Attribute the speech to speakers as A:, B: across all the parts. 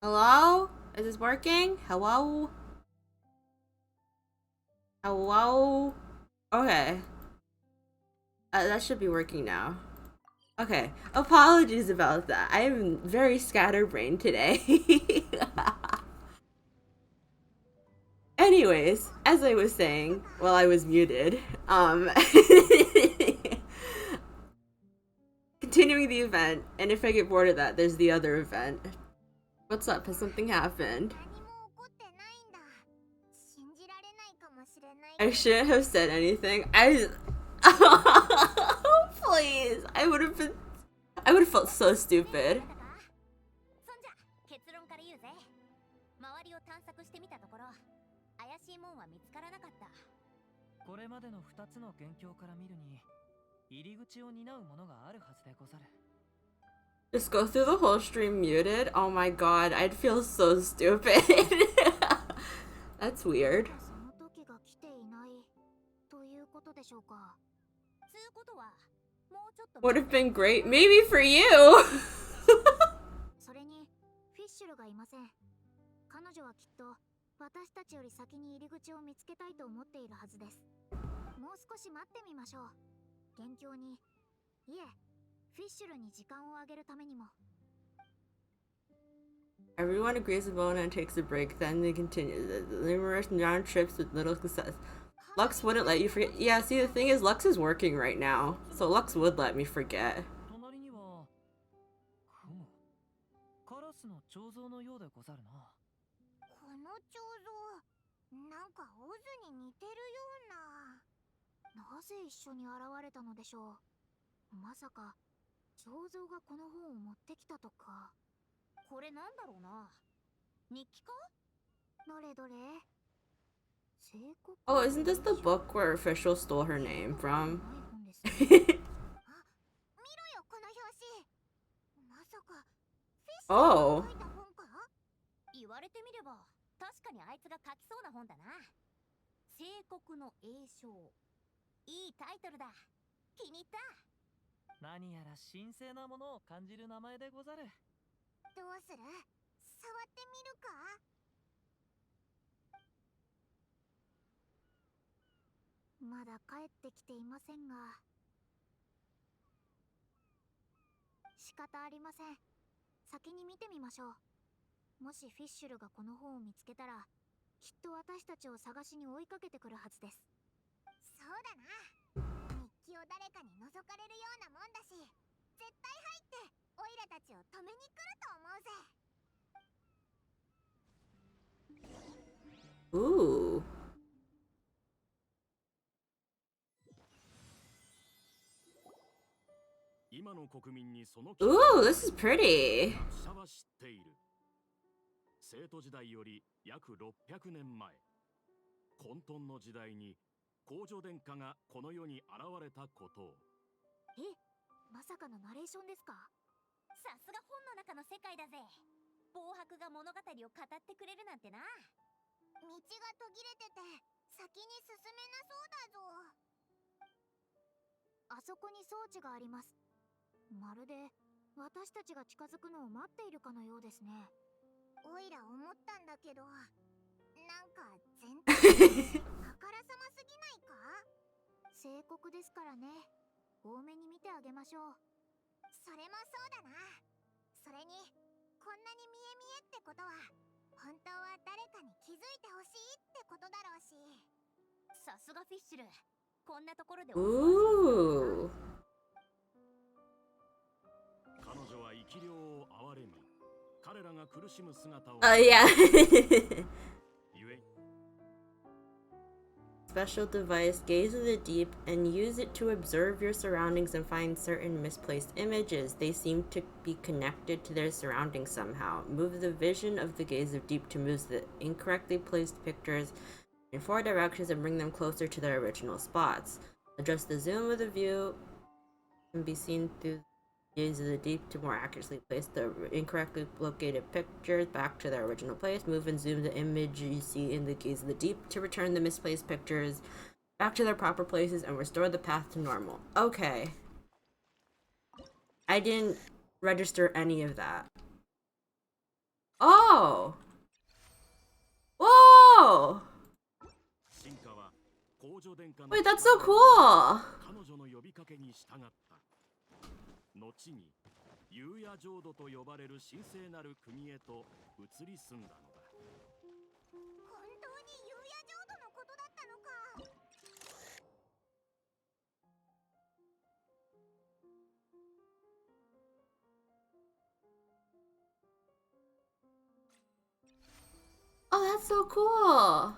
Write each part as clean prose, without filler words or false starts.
A: Hello? Is this working? Hello? Hello? Okay. That should be working now. Okay. Apologies about that. I am very scatterbrained today. Anyways, as I was saying while I was muted, continuing the event, and if I get bored of that, there's the other event. What's up? Has something happened? I shouldn't have said anything. Please. I would have felt so stupid.
B: これまでの2つの元凶から見るに入り口を担うものがあるはずでござる。
A: Just go through the whole stream muted? Oh my god, I'd feel so stupid. That's weird. Would have been great, maybe for you.
C: それにフィッシュルがいません。彼女はきっと私たちより先に入り口を見つけたいと思っているはずです。もう少し待ってみましょう。元凶に、いえ、フィッシュルに時間をあげるためにも。
A: Everyone agrees to Bona and takes a break, then they continue. The numerous round trips with little success. Lux wouldn't let you forget. Yeah, see, the thing is, Lux is working right now, so Lux would let me forget.
B: 隣にはカラスの彫像のようでござるな。
C: この彫像、なんかオズに似てるような。なぜ一緒に現れたのでしょう。まさか彫像がこの本を持ってきたとか。これなんだろうな。日記か？どれどれ。
A: Oh, isn't this the book where Official stole her name from? Oh.
C: 言われてみれば確かにあいつが書きそうな本だな。聖国の栄唱。いいタイトルだ。気に入った。
B: 何やら神聖なものを感じる名前でござる。
C: どうする？触ってみるか？まだ帰ってきていませんが、仕方ありません。先に見てみましょう。もしフィッシュルがこの本を見つけたら、きっと私たちを探しに追いかけてくるはずです。そうだな。日記を誰かに覗かれるようなもんだし、絶対入ってオイラたちを止めに来ると思うぜ。
A: Ooh. Ooh, this is pretty.
D: 生徒時代より約600年前、混沌の時代に皇女殿下がこの世に現れたことを。
C: え、まさかのナレーションですか？さすが本の中の世界だぜ。暴白が物語を語ってくれるなんてな。道が途切れてて先に進めなそうだぞ。あそこに装置があります。まるで私たちが近づくのを待っているかのようですね。おいら思ったんだけど、なんか全体あからさますぎないか？聖国ですからね。多めに見てあげましょう。それもそうだな。それにこんなに見え見えってことは本当は誰かに気づいてほしいってことだろうし。さすがフィッシュル。こんなところで。
A: Ooh.
D: 彼女は生き量を憐れみ、彼らが苦しむ姿を。
A: Yeah.
D: ゆえ
A: Special device, gaze in the deep, and use it to observe your surroundings and find certain misplaced images. They seem to be connected to their surroundings somehow. Move the vision of the gaze of deep to move the incorrectly placed pictures in 4 directions and bring them closer to their original spots. Adjust the zoom of the view and be seen through the gaze of the deep to more accurately place the incorrectly located pictures back to their original place. Move and zoom the image you see in the gaze of the deep to return the misplaced pictures back to their proper places and restore the path to normal. Okay. I didn't register any of that. Oh! Whoa!
D: 進化は公女殿下の
A: Wait, that's so cool!
D: 彼女の呼びかけに従った。後に幽夜浄土と呼ばれる神聖なる国へと移り住んだのだ。
C: 本当に幽夜浄土のことだったのか。
A: Oh, that's so cool!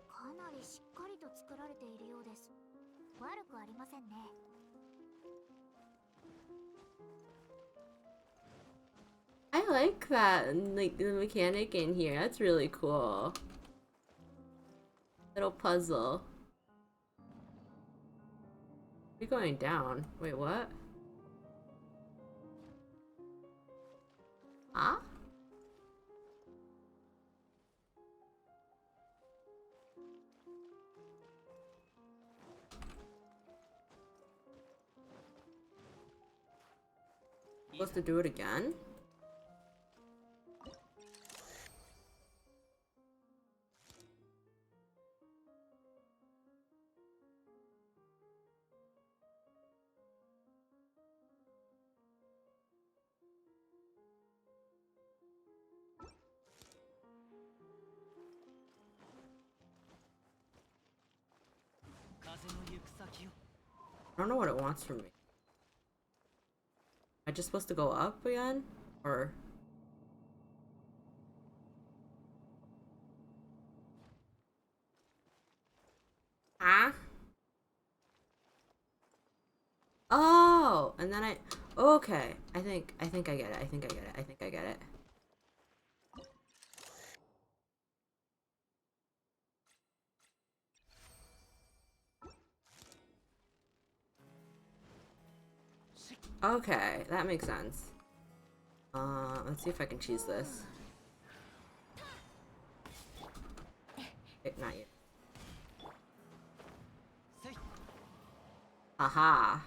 C: かなりしっかりと作られているようです。悪くありませんね。
A: I like that, like the mechanic in here. That's really cool. Little puzzle. You're going down. Wait, what? Huh? Supposed to do it again? I don't know what it wants from me. Am I just supposed to go up again? Or... Ah? Oh! And then I... Okay. I think I get it. I think I get it. I think I get it. Okay, that makes sense. Let's see if I can cheese this. Not yet. Aha.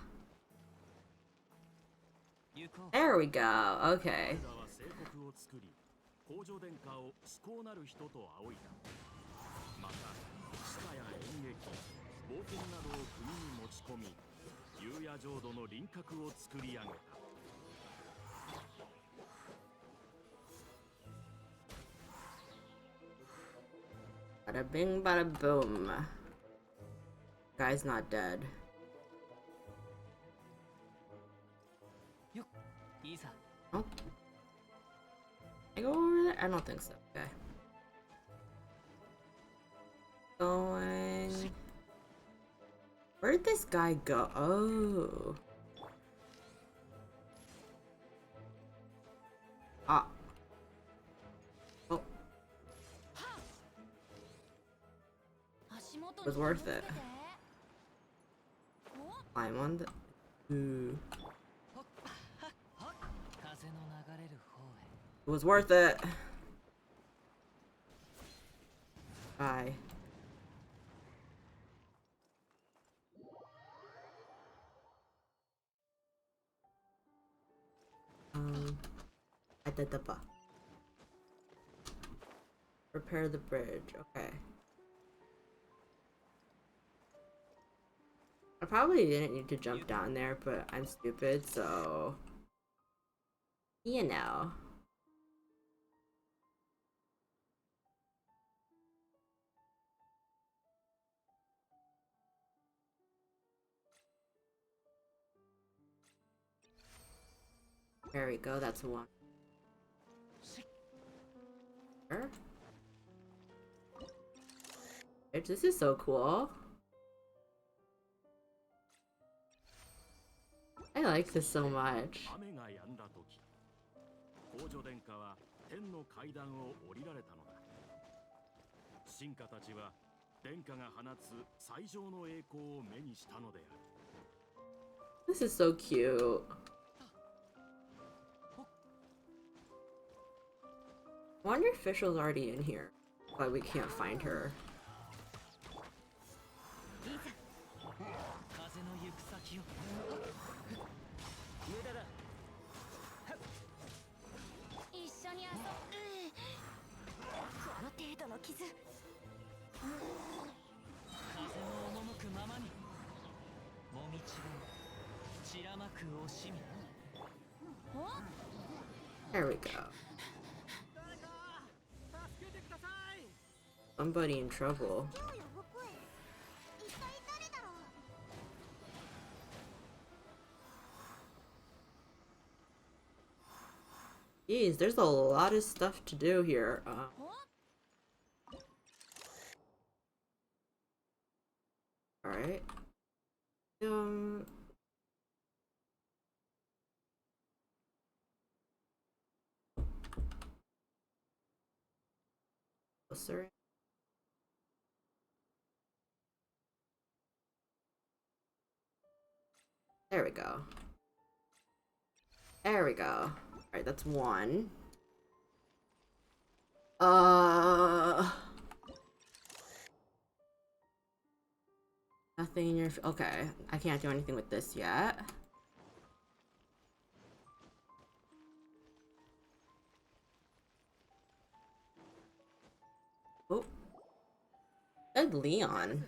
A: There we go. Okay.
D: 聖国を作り、公女殿下を至高なる人と仰いだ。また、詩歌や演劇、冒険などを国に持ち込み、幽夜浄土の輪郭を作り上げた。
A: Bada bing, bada boom. Guy's not dead. Oh. I go over there? I don't think so. Okay. Going. Where did this guy go? Oh. Ah. Oh. It was worth it. I'm on the... Ooh. It was worth it. Bye. I did the buff. Repair the bridge. Okay. I probably didn't need to jump down there, but I'm stupid, so... You know. There we go, that's one. Sure. This is so cool. I like this so much.
D: 雨が止んだ時、公女殿下は天の階段を降りられたのだ。臣下たちは殿下が放つ最上の栄光を目にしたのである。
A: This is so cute. I wonder if Fischl's already in here. Why we can't find her.
C: です。
B: 風の赴くままにもみちを散らまく惜しみ。
A: There we go. Somebody in trouble.
C: 手を呼ぶ声。一体誰だろう。
A: Jeez, there's a lot of stuff to do here. Alright. Closer. There we go. There we go. Alright, that's one. Nothing in your... Okay, I can't do anything with this yet. Oh. Good Leon.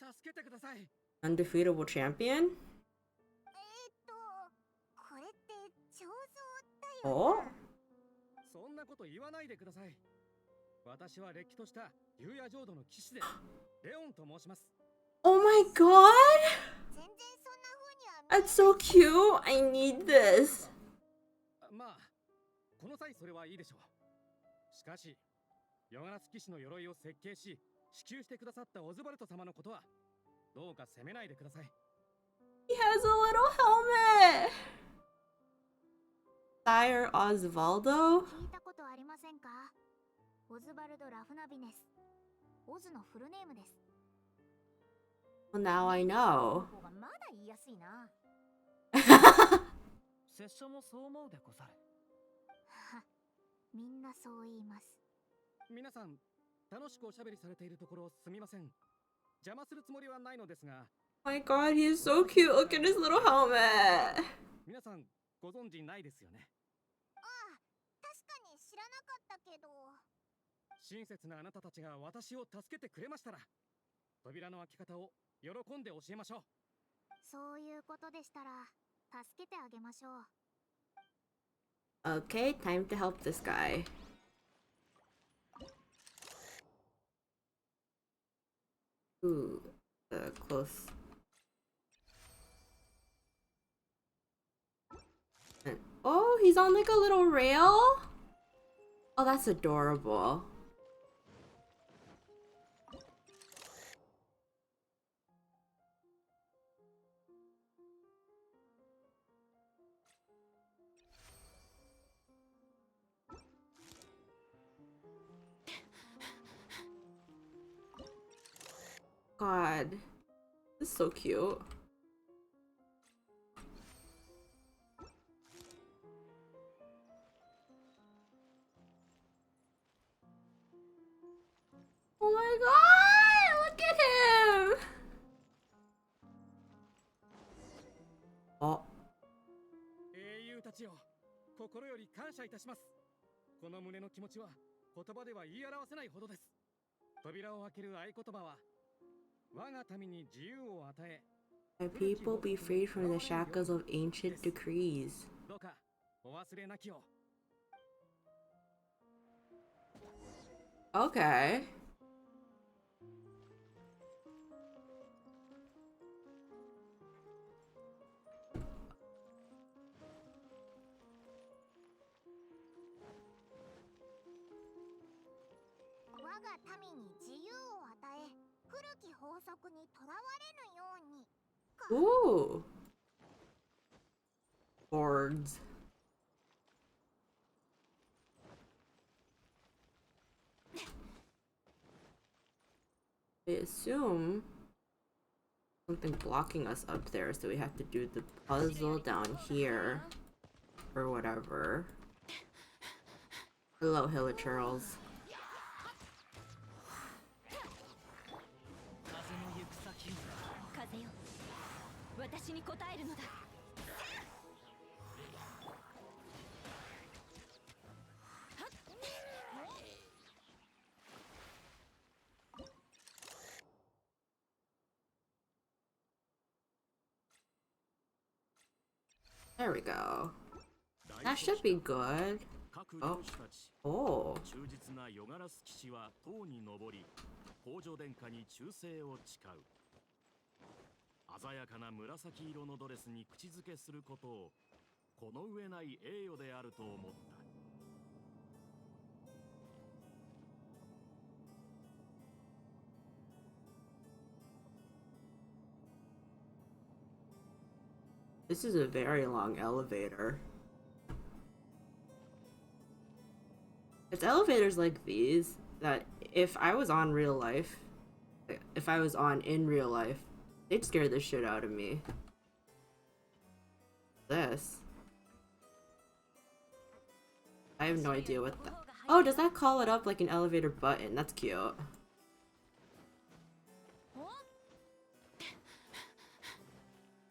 B: 助けてください。
A: Undefeatable champion?
C: これって彫像だよ。
A: Oh?
B: そんなこと言わないでください。私はれっきとした竜野浄土の騎士でレオンと申します。
A: Oh my god!
C: 全然そんな風には見えない。
A: That's so cute! I need this!
B: まあ、この際それはいいでしょう。しかし、ヨガラス騎士の鎧を設計し、支給してくださったオズバルト様のことは、どうか責めないでください。
A: He has a little helmet! Sire Osvaldo?
C: 聞いたことありませんか？オズバルド・ラフナビネス。オズのフルネームです。
A: Well, now I know.
C: 方がまだ言いやすいな。
B: 拙者もそう思うでござる。
C: は、みんなそう言います。
B: 皆さん、楽しくおしゃべりされているところすみません。邪魔するつもりはないのですが。
A: Oh my god, he is so cute! Look at his little helmet!
B: 皆さん、ご存知ないですよね。
C: ああ、確かに知らなかったけど。
B: 親切なあなたたちが私を助けてくれましたら、扉の開き方を喜んで教えましょう。
C: そういうことでしたら、助けてあげましょう。
A: Okay, time to help this guy. Ooh, close. And, oh, he's on like a little rail? Oh, that's adorable. God, this is so cute. Oh my god, look at him! Oh.
B: 英雄たちよ、心より感謝いたします。この胸の気持ちは言葉では言い表せないほどです。扉を開ける合言葉は、我が民に自由を与え、
A: My people be freed from the shackles of ancient decrees.
B: どうかお忘れなきを。
A: Okay. Ooh. Boards. I assume something blocking us up there, so we have to do the puzzle down here or whatever. Hello, Hilla Charles.
C: 風よ、私に答えるのだ。
A: There we go. That should be good.
D: 各領主たち
A: Oh.
D: 忠実なヨガラス騎士は塔に登り皇女殿下に忠誠を誓う。鮮やかな紫色のドレスに口づけすることをこの上ない栄誉であると思った。
A: This is a very long elevator. It's elevators like these that if I was on real life, if I was on in real life, they'd scare the shit out of me. This. I have no idea what that. Oh, does that call it up like an elevator button? That's cute.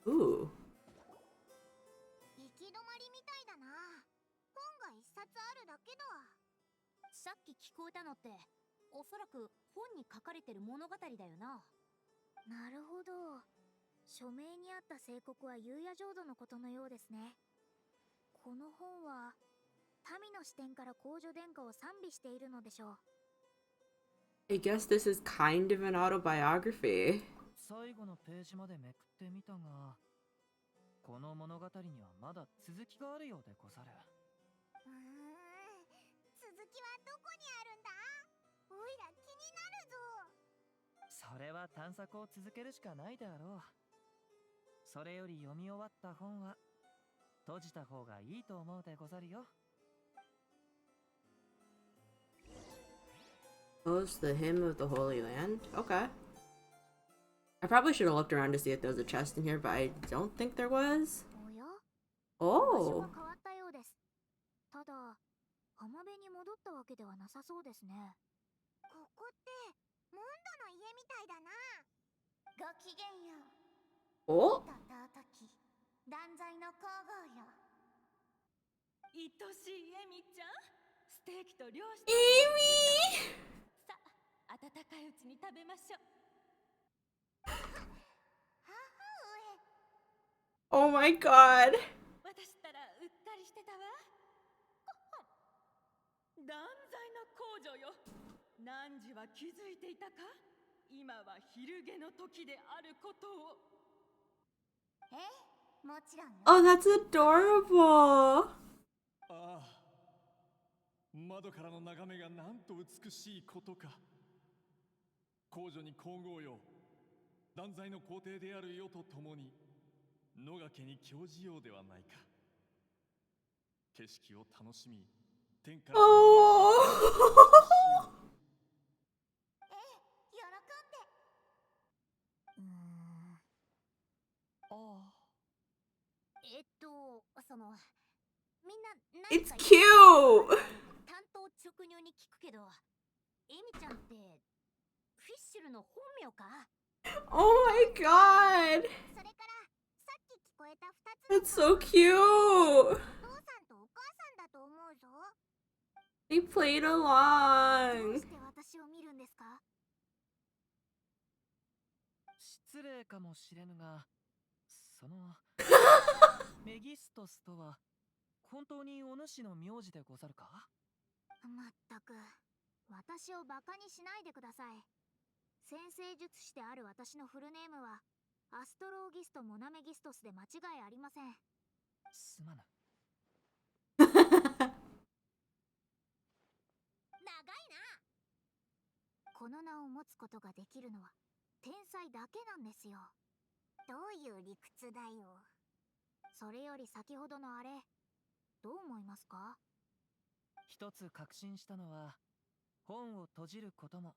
A: Ooh.
C: 行き止まりみたいだな。本が一冊あるだけだ。さっき聞こえたのって、おそらく本に書かれてる物語だよな。なるほど。署名にあった聖国は幽夜浄土のことのようですね。この本は民の視点から皇女殿下を賛美しているのでしょう。
A: I guess this is kind of an autobiography.
E: 最後のページまでめくってみたが、この物語にはまだ続きがあるようでござる。
C: 続きはどこにあるんだ？おいら気になるぞ。
E: それは探索を続けるしかないであろう。それより読み終わった本は閉じた方がいいと思うでござるよ。
A: Close the Hymn of the Holy Land? Okay. I probably should have looked around to see if there was a chest in here, but I don't think there was.
C: おや？
A: Oh.
C: 場所が変わったようです。ただ、浜辺に戻ったわけではなさそうですね。ここってモンドの家みたいだな。ごきげんよう。
A: Oh?
C: と尊き断罪の皇后よ。
F: 愛しいエミちゃん、ステーキと漁師
A: Amy!
F: さあ、温かいうちに食べましょう。
A: Oh my god.
F: 私ったらうっかりしてたわ。断罪の皇女よ、汝は気づいていたか？今は昼下の時であることを。
C: もちろんよ。
A: Oh, that's adorable.
G: ああ、窓からの眺めがなんと美しいことか。皇女に皇后よ、断罪の皇帝であるよとともに野が家に教じようではないか。景色を楽しみ、天から
A: Oh.
C: 喜んで。そのみんな何
A: It's
C: か
A: cute.
C: 担当直入に聞くけど、エミちゃんってフィッシュルの本名か？
A: Oh my god.
C: それからさっき聞こえた2
A: That's
C: つの
A: so cute.
C: お父さんとお母さんだと思うぞ。
A: They played
C: どう
A: along.
C: して私を見るんですか？
E: 失礼かもしれぬが、そのメギストスとは本当にお主の名字でござるか？
C: まったく、私をバカにしないでください。先生術師である私のフルネームはアストローギスト・モナメギストスで間違いありません。
E: すまぬ。
C: 長いな。この名を持つことができるのは天才だけなんですよ。どういう理屈だよ。それより先ほどのあれ、どう思いますか？
E: 一つ確信したのは、本を閉じることも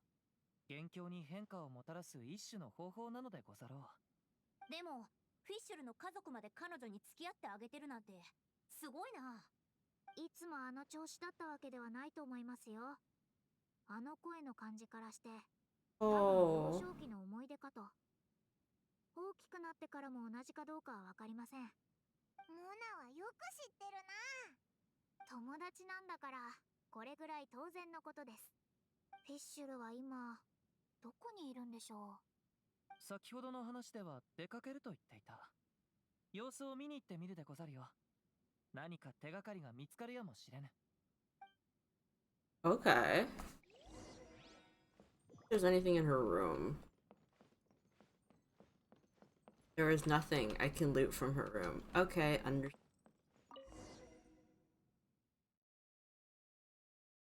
E: 元凶に変化をもたらす一種の方法なのでござろう。
C: でもフィッシュルの家族まで彼女に付き合ってあげてるなんてすごいな。いつもあの調子だったわけではないと思いますよ。あの声の感じからして多分
A: Oh.
C: 幼少期の思い出かと。大きくなってからも同じかどうかは分かりません。モナはよく知ってるな。友達なんだからこれぐらい当然のことです。フィッシュルは今どこにいるんでしょう？
E: 先ほどの話では出かけると言っていた。様子を見に行ってみるでござるよ。何か手がかりが見つかるやもしれぬ。
A: Okay. If there's anything in her room. There is nothing I can loot from her room. Okay,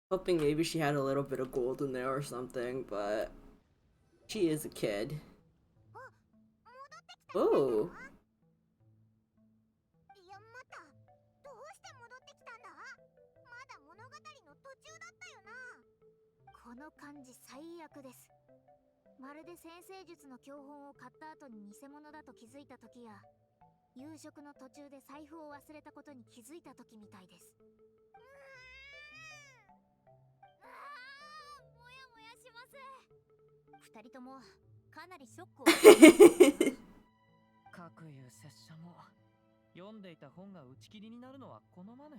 A: hoping maybe she had a little bit of gold in there or something, but she is a kid. Ooh.
C: いや、またどうして戻ってきたんだ。まだ物語の途中だったよな。この感じ最悪です。まるで先生術の教本を買った後に偽物だと気づいた時や、夕食の途中で財布を忘れたことに気づいた時みたいです。もやもやします。二人ともかなりショックを受けた。
E: かくいう拙者も読んでいた本が打ち切りになるのは好まぬ。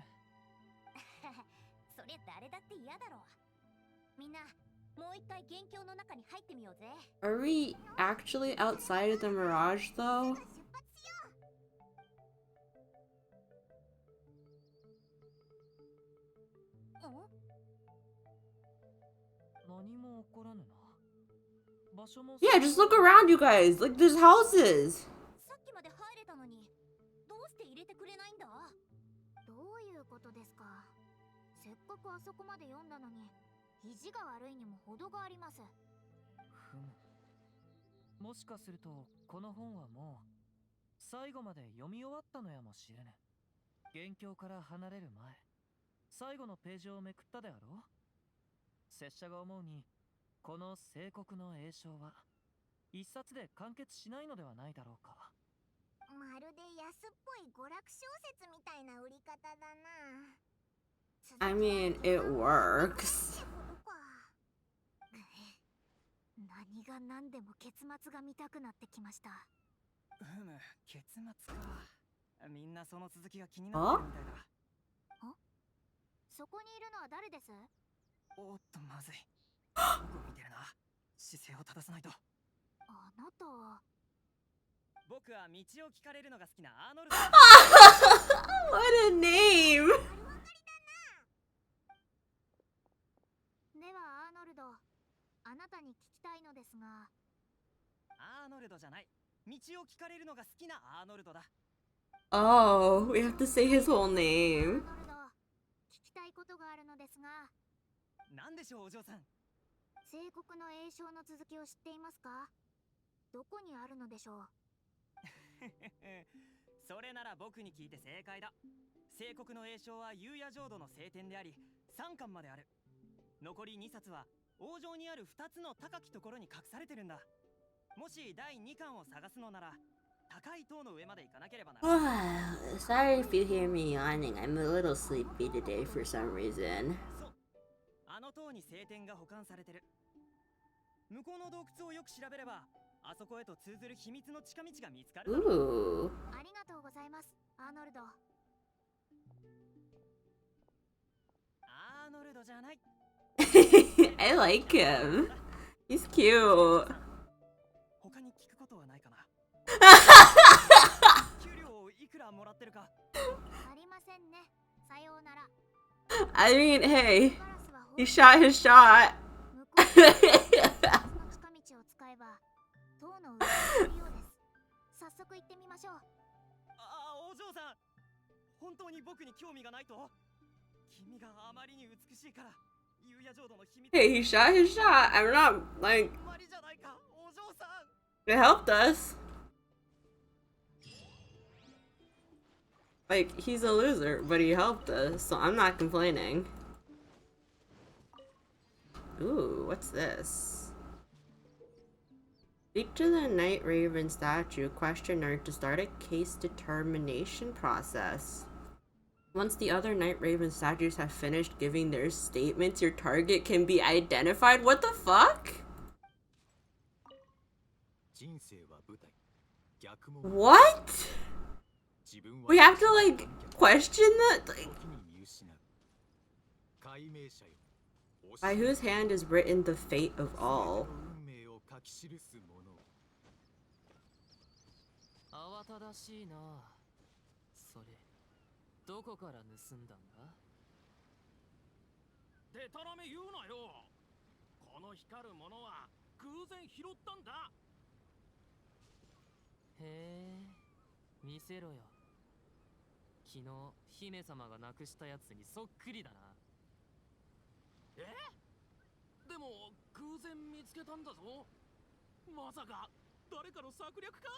C: そりゃ誰だって嫌だろう。みんなもう一回元凶の中に入ってみようぜ。
A: Are we actually outside of the Mirage though?
C: 出発しよう。
E: 何も起こらぬな。場所も
A: Yeah, just look around, you guys. Like, there's houses.
C: さっきまで入れたのにどうして入れてくれないんだ。どういうことですか。せっかくあそこまで読んだのに意地が悪いにも程があります。
E: ふむ。もしかするとこの本はもう最後まで読み終わったのやもしれぬ。元凶から離れる前、最後のページをめくったであろう。拙者が思うに、この聖国の栄唱は一冊で完結しないのではないだろうか。
C: まるで安っぽい娯楽小説みたいな売り方だな。
A: I mean, it works.
C: 何が何でも結末が見たくなってきました。
E: 結末か。みんなその続きが気になってるみたいだ。
C: そこにいるのは誰です？
E: おっとまずい。僕見てるな。姿勢を正さないと。
C: あなたは。
E: 僕は道を聞かれるのが好きなアーノルド。
A: What a name!
C: ではアーノルド、あなたに聞きたいのですが。
E: アーノルドじゃない。道を聞かれるのが好きなアーノルドだ。
A: Oh, we have to say his whole
C: アー
A: name.
C: ノルド、聞きたいことがあるのですが。
E: なんでしょうお嬢さん。
C: 聖国の栄唱の続きを知っていますか？どこにあるのでしょう。
E: それなら僕に聞いて正解だ。聖国の栄唱は夕夜浄土の聖典であり、3巻まである。残り2冊は王城にある2つの高きところに隠されてるんだ。もし第2巻を探すのなら、高い塔の上まで行かなければならない。
A: Sorry if you hear me yawning. I'm a little sleepy today for some reason.
E: そう。あの塔に聖典が保管されてる。向こうの洞窟をよく調べれば、あそこへと通ずる秘密の近道が見つかるだろう。
A: Ooh.
C: ありがとうございます、アーノルド。
E: アーノルドじゃない。
A: I like him. He's cute.
E: 他に聞くことはないかな。給料いくらもらってるか。
C: ありませんね。さようなら。
A: I mean, hey,
C: ガラスは
A: he shot his shot.
C: 向こうの近道を使えば塔の上に行けるようです。早速行ってみましょう。
E: お嬢さん、本当に僕に興味がないと？君があまりに美しいから、夕夜浄土の秘密。
A: Hey, he shot his shot. I'm not like
E: あまりじゃないか、お嬢さん。
A: it helped us. Like, he's a loser, but he helped us, so I'm not complaining. Ooh, what's this? Speak to the Night Raven statue questioner to start a case determination process. Once the other Night Raven statues have finished giving their statements, your target can be identified. What the fuck? What? We have to, like, question that? Like, by whose hand is written the fate of all?
E: 慌ただしいな。どこから盗んだんだ？
D: でたらめ言うなよ。この光るものは偶然拾ったんだ。
E: へえ、見せろよ。昨日姫様がなくしたやつにそっくりだな。
D: え？でも偶然見つけたんだぞ。まさか誰かの策略か？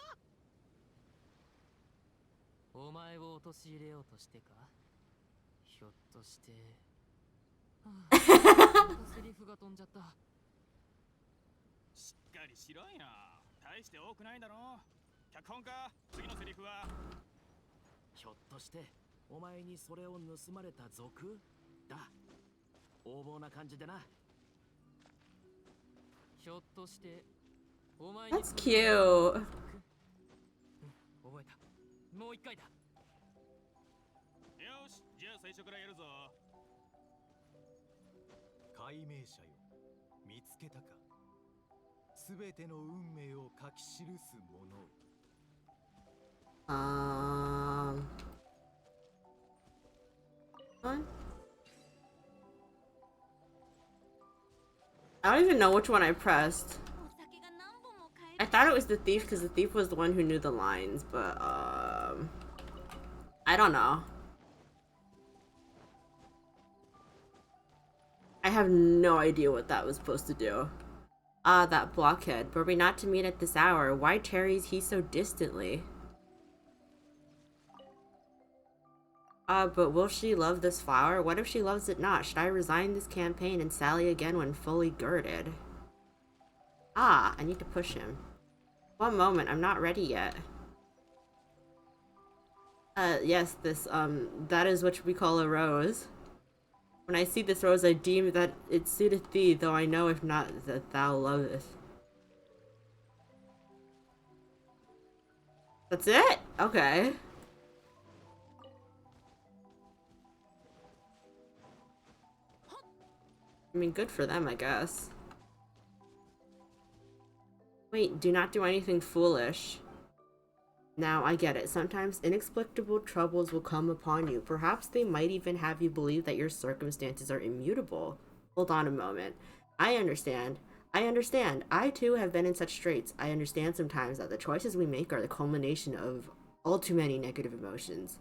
E: お前を陥れようとしてか？ひょっとして。はあ、またセリフが飛んじゃった。
B: しっかりしろいな。大して多くないだろ。脚本家、次のセリフは。
D: ひょっとしてお前にそれを盗まれた賊だ。横暴な感じでな。
E: ひょっとしてお前に
A: That's cute.
E: 覚えた。もう一回だ。
B: よし、じゃあ最初からやるぞ。
H: 解明者よ、見つけたか。すべての運命を書き記すものを。
A: One? I don't even know which one I pressed.
C: お酒が何本も買え
A: I
C: る。
A: thought it was the thief because the thief was the one who knew the lines, but I don't know. I have no idea what that was supposed to do. Ah, that blockhead. Were we not to meet at this hour? Why tarries he so distantly? But will she love this flower? What if she loves it not? Should I resign this campaign and sally again when fully girded? Ah, I need to push him. One moment, I'm not ready yet. Yes, this, that is what we call a rose. When I see this rose, I deem that it suiteth thee, though I know if not that thou lovest. That's it? Okay. I mean, good for them, I guess. Wait, do not do anything foolish. Now, I get it. Sometimes inexplicable troubles will come upon you. Perhaps they might even have you believe that your circumstances are immutable. Hold on a moment. I understand. I understand. I too have been in such straits. I understand sometimes that the choices we make are the culmination of all too many negative emotions.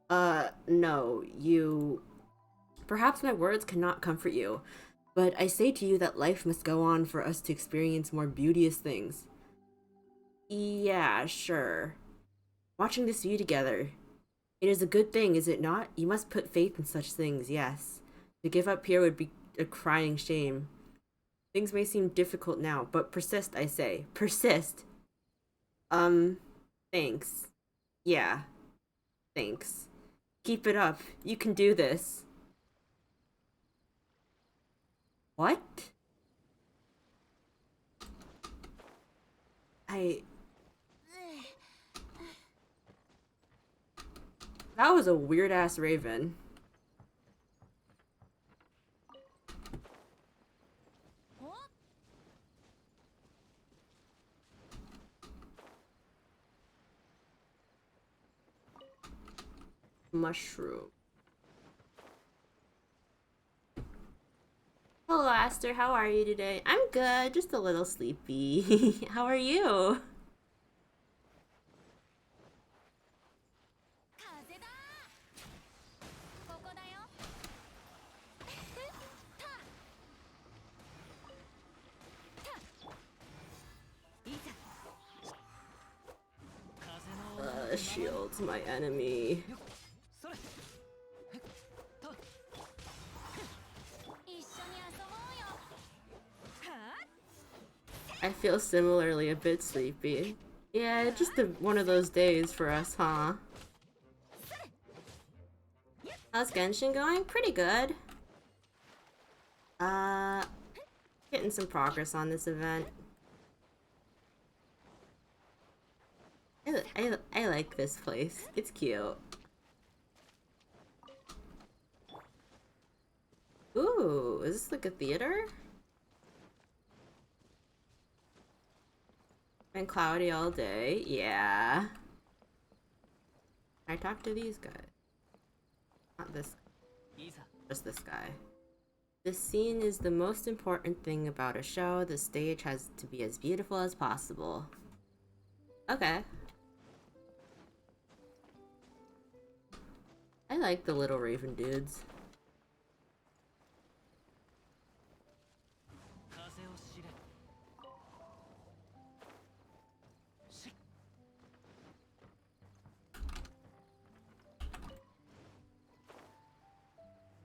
A: No, you... Perhaps my words cannot comfort you, but I say to you that life must go on for us to experience more beauteous things. Yeah, sure. Watching this view together. It is a good thing, is it not? You must put faith in such things, yes. To give up here would be a crying shame. Things may seem difficult now, but persist, I say. Persist! Thanks. Yeah. Thanks. Keep it up. You can do this. What? That was a weird-ass raven. Mushroom. Hello, Aster. How are you today? I'm good. Just a little sleepy. How are you?
C: 風だ。ここだよ。
A: Shield's my enemy.
E: それ。
C: 一緒に遊ぼうよ。
A: I feel similarly a bit sleepy. Yeah, just one of those days for us, huh? How's Genshin going? Pretty good. Getting some progress on this event. I like this place. It's cute. Ooh, is this like a theater? Been cloudy all day. Yeah. I talked to these guys. Not this,
E: いいさ
A: just this guy. The scene is the most important thing about a show. The stage has to be as beautiful as possible. Okay. I like the little raven dudes.
E: 風を知れ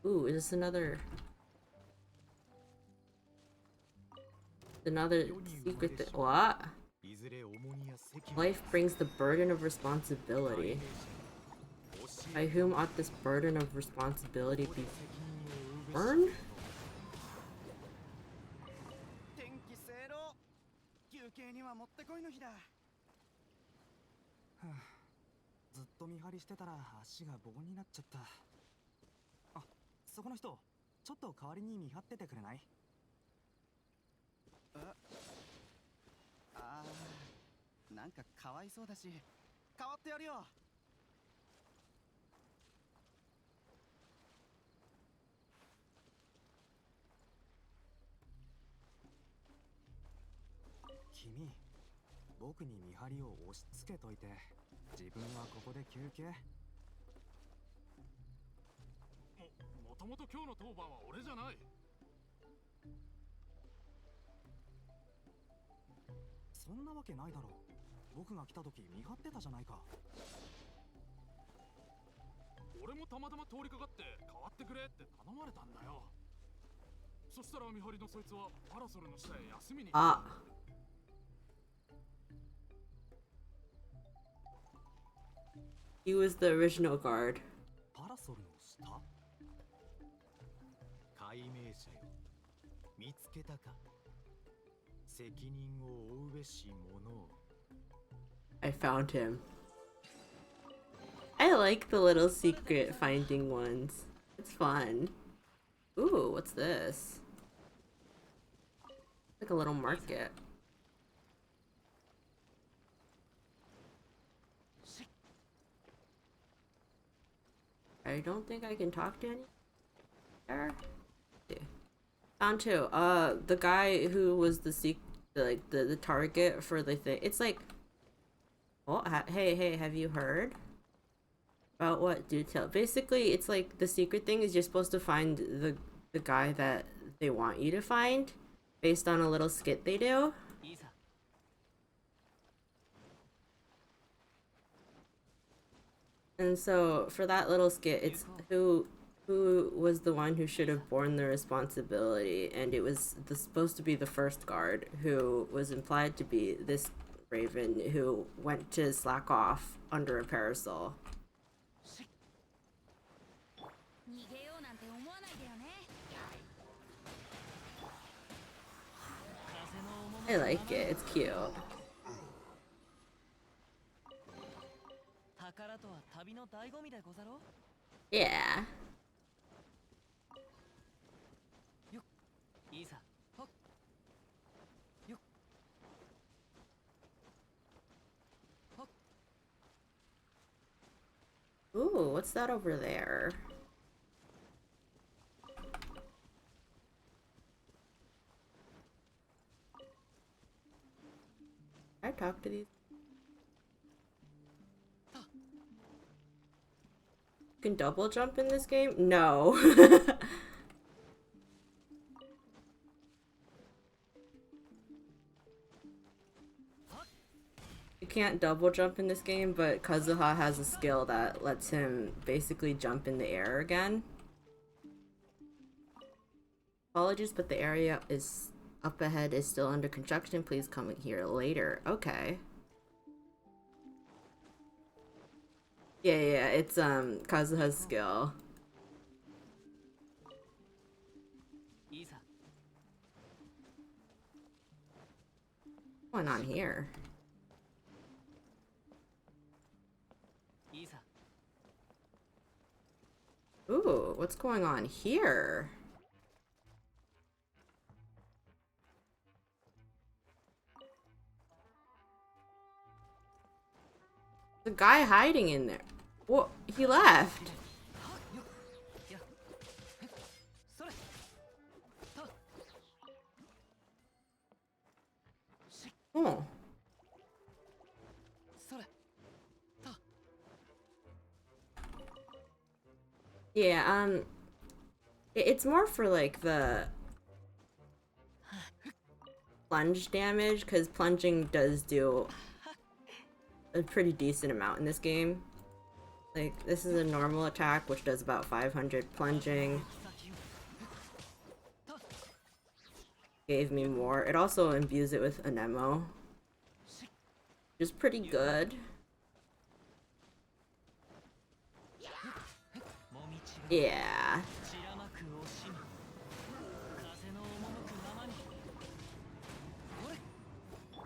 A: Ooh, is this another secret that what?
H: いずれ重荷や責務
A: Life brings the burden of responsibility. By whom ought this burden of responsibility be borne?
I: 天気正論休憩にはもってこいの日だ。ずっと見張りしてたら足が棒になっちゃった。あ、そこの人、ちょっと代わりに見張っててくれない？なんかかわいそうだし、代わってやるよ。君、僕に見張りを押し付けといて、自分はここで休憩？
D: もともと今日の当番は俺じゃない。
I: そんなわけないだろう。僕が来た時見張ってたじゃないか。
D: 俺もたまたま通りかかって代わってくれって頼まれたんだよ。そしたら見張りのそいつはパラソルの下へ休みに。
A: Ah. He was the original guard.
I: パラソルの下？
H: 解明者よ、見つけたか。責任を負うべし者を。
A: I found him. I like the little secret finding ones. It's fun. Ooh, what's this? Like a little market. I don't think I can talk to any. There. Yeah. Found two. The guy who was the the target for the thing. It's like, oh, hey, have you heard about what? Do tell. Basically, it's like the secret thing is you're supposed to find the guy that they want you to find, based on a little skit they do.
E: いいさ
A: And so for that little skit, it's who was the one who should have borne the responsibility, and it was supposed to be the first guard, who was implied to be this raven who went to slack off under a parasol.
C: 逃げようなんて思わないでよね。
A: I like it. It's cute.
E: 宝とは旅の醍醐味でござろう
A: Yeah.
E: よっいいさはっよっはっ
A: Ooh, what's that over there? Can I talk to these? You can double jump in this game? No. You can't double jump in this game, but Kazuha has a skill that lets him basically jump in the air again. Apologies, but the area is up ahead is still under construction. Please come here later. Okay. Yeah, it's Kazuha's skill.
E: いいさ
A: What's going on here?
E: いいさ
A: Ooh, what's going on here? The guy hiding in there. What? He left. Yeah, it's more for like the plunge damage, because plunging does do a pretty decent amount in this game. Like, this is a normal attack, which does about 500 plunging. Gave me more. It also imbues it with Anemo, which is pretty good. Yeah.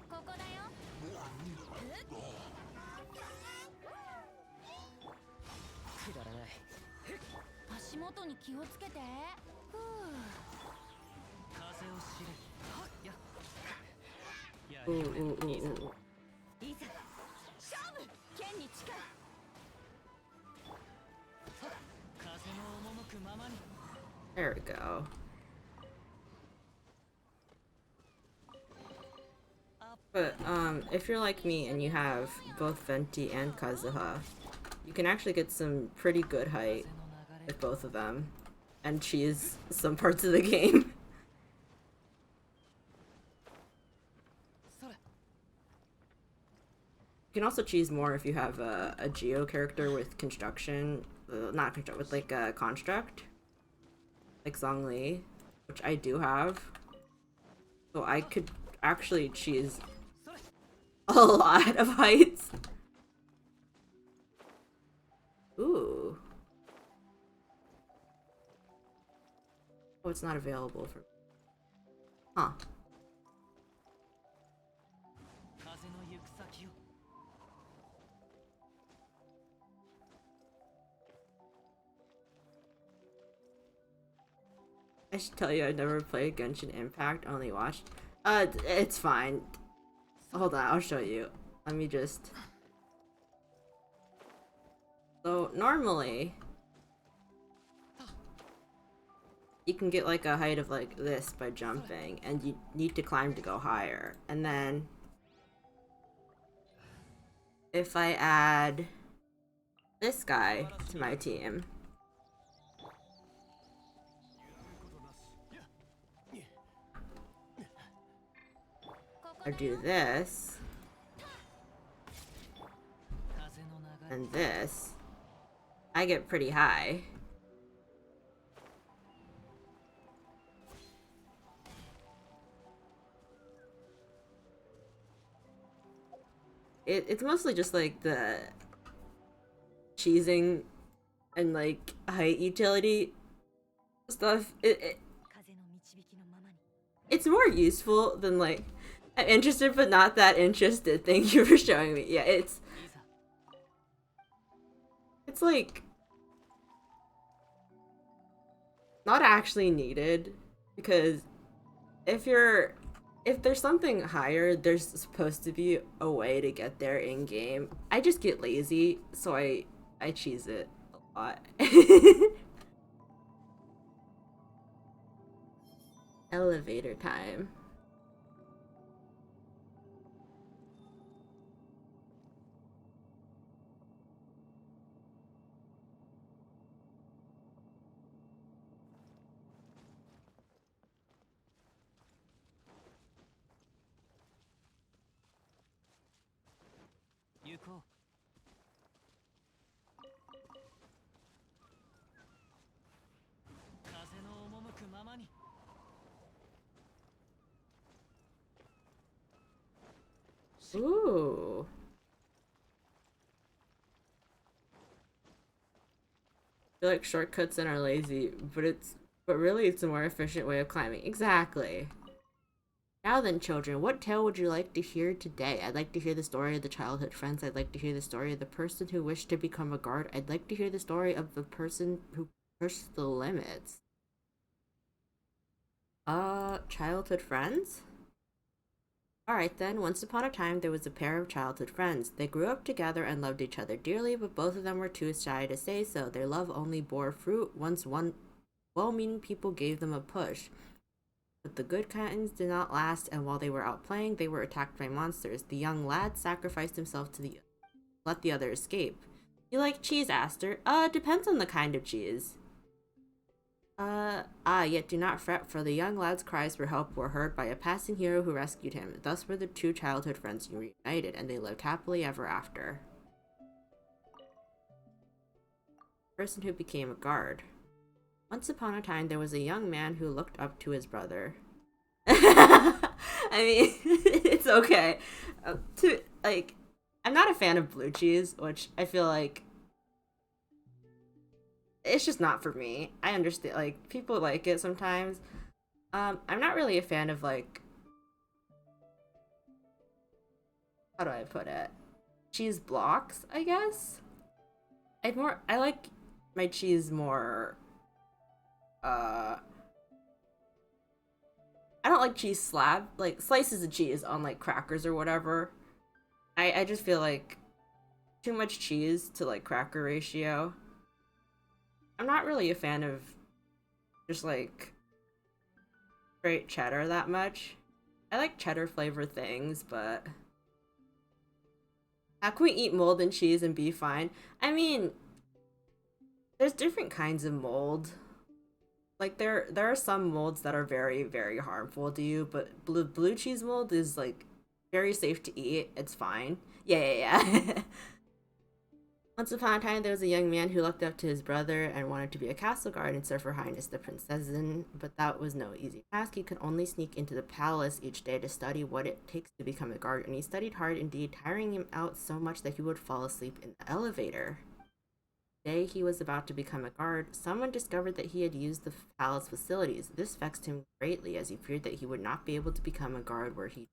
C: ここだよ。
E: くだらない。
C: 足元に気をつけて。ふう。
E: 風を知れ。や。
A: Ooh, ooh, ooh, ooh.
F: いざ勝負。剣に近い。
E: 風の赴くままに。
A: There we go. But, if you're like me and you have both Venti and Kazuha, you can actually get some pretty good height with both of them, and cheese some parts of the game. You can also cheese more if you have a Geo character with construction, not construct, with like a construct, like Zhongli, which I do have. So I could actually cheese a lot of heights. Ooh. Oh, it's not available for. Huh. I should tell you I never played Genshin Impact, only watched. It's fine. Hold on, I'll show you. Let me just... So, normally... you can get like a height of like this by jumping, and you need to climb to go higher. And then... if I add... this guy to my team... or do this, and this, I get pretty high. It's mostly just like the cheesing and like height utility stuff. It's more useful than like I'm interested but not that interested. Thank you for showing me. Yeah, it's like not actually needed, because if there's something higher, there's supposed to be a way to get there in game. I just get lazy, so I cheese it a lot. Elevator time. Ooh. I feel like shortcuts and are lazy, but really it's a more efficient way of climbing. Exactly. Now then, children, what tale would you like to hear today? I'd like to hear the story of the childhood friends. I'd like to hear the story of the person who wished to become a guard. I'd like to hear the story of the person who pushed the limits. Childhood friends? Alright then, once upon a time there was a pair of childhood friends. They grew up together and loved each other dearly, but both of them were too shy to say so. Their love only bore fruit once well-meaning people gave them a push. But the good kinds did not last, and while they were out playing, they were attacked by monsters. The young lad sacrificed himself to let the other escape. You like cheese, Aster? Depends on the kind of cheese. Yet do not fret, for the young lad's cries for help were heard by a passing hero who rescued him. Thus were the two childhood friends reunited, and they lived happily ever after. Person who became a guard. Once upon a time, there was a young man who looked up to his brother. I mean, it's okay. I'm not a fan of blue cheese, which I feel like it's just not for me. I understand, like, people like it sometimes. I'm not really a fan of, like, how do I put it? Cheese blocks, I guess? I like my cheese more, I don't like cheese slab, like slices of cheese on like crackers or whatever. I just feel like too much cheese to like cracker ratio. I'm not really a fan of just like straight cheddar that much. I like cheddar flavored things, but how can we eat mold and cheese and be fine? I mean, there's different kinds of mold. Like there are some molds that are very, very harmful to you, but blue cheese mold is like very safe to eat. It's fine. Yeah. Once upon a time, there was a young man who looked up to his brother and wanted to be a castle guard and serve Her Highness the Princesin, but that was no easy task. He could only sneak into the palace each day to study what it takes to become a guard, and he studied hard indeed, tiring him out so much that he would fall asleep in the elevator. The day he was about to become a guard, someone discovered that he had used the palace facilities. This vexed him greatly, as he feared that he would not be able to become a guard where he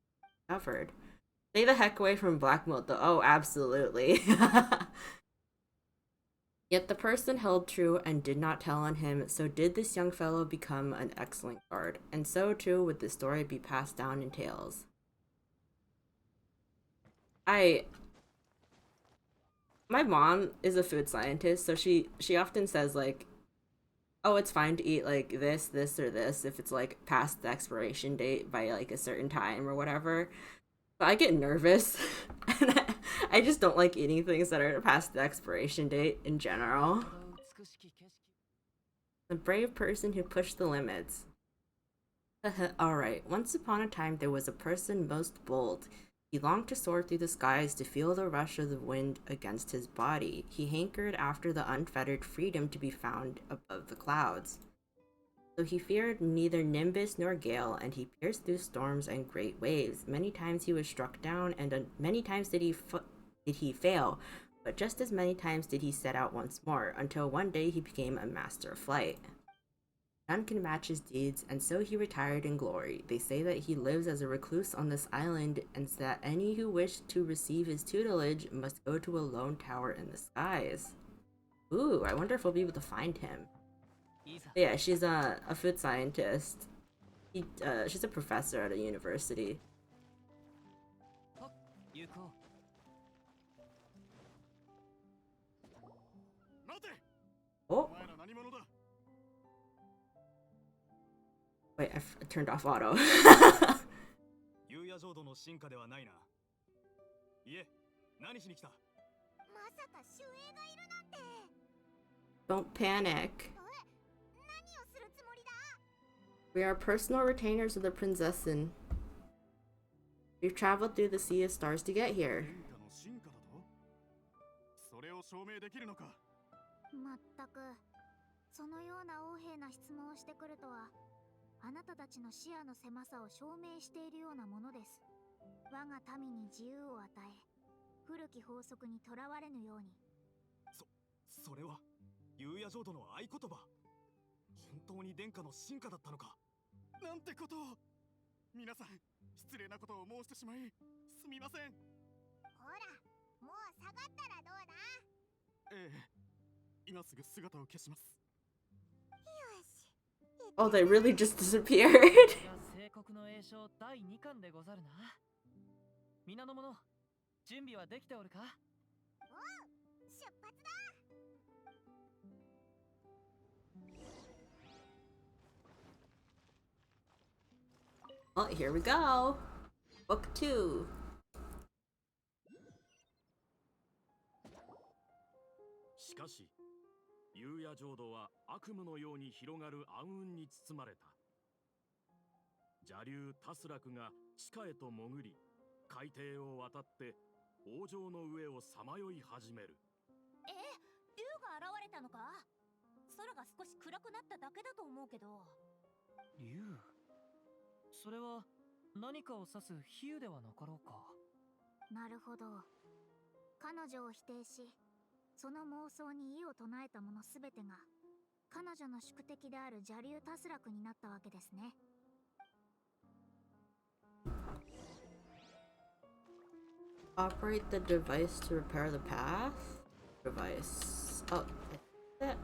A: discovered. Stay the heck away from black mold, though. Oh, absolutely. Yet the person held true and did not tell on him, so did this young fellow become an excellent guard, and so too would the story be passed down in tales. My mom is a food scientist, so she often says like, oh, it's fine to eat like this, or this if it's like past the expiration date by like a certain time or whatever. But I get nervous, and I just don't like eating things that are past the expiration date in general. The brave person who pushed the limits. Alright, once upon a time there was a person most bold. He longed to soar through the skies to feel the rush of the wind against his body. He hankered after the unfettered freedom to be found above the clouds. So he feared neither nimbus nor gale, and he pierced through storms and great waves. Many times he was struck down, and many times did he fail, but just as many times did he set out once more, until one day he became a master of flight. None can match his deeds, and so he retired in glory. They say that he lives as a recluse on this island, and that any who wish to receive his tutelage must go to a lone tower in the skies. Ooh, I wonder if we'll be able to find him. Yeah, she's a food scientist. She's a professor at a university. Oh! Wait, I turned off auto. Don't panic. We are personal retainers of the Princesin. We've traveled through the sea of stars to get here.
C: まったくそのような横柄な質問をしてくるとはあなたたちの視野の狭さを証明しているようなものです。我が民に自由を与え古き法則にとらわれぬように。
H: それは夕夜浄土の合言葉。本当に殿下の進化だったのか。
B: なんてことを。皆さん失礼なことを申してしまいすみません。
C: ほらもう下がったらどうだ。
B: ええ、今すぐ姿を消します。
A: Oh, they really just disappeared.
E: 聖国の栄翔第2巻でござるな。皆の者、準備はできておるか？
C: おう、出発だ。
A: Well, here we go. Book 2.
D: しかし夕夜浄土は悪夢のように広がる暗雲に包まれた。邪竜タスラクが地下へと潜り、海底を渡って王城の上をさまよい始める。
C: 竜が現れたのか？空が少し暗くなっただけだと思うけど。
E: 竜、それは何かを指す比喩ではなかろうか。
C: なるほど。彼女を否定し、その妄想に異を唱えたものすべてが彼女の宿敵である邪竜タスラクになったわけですね。
A: Operate the device to repair the path? Device. Oh, that's it.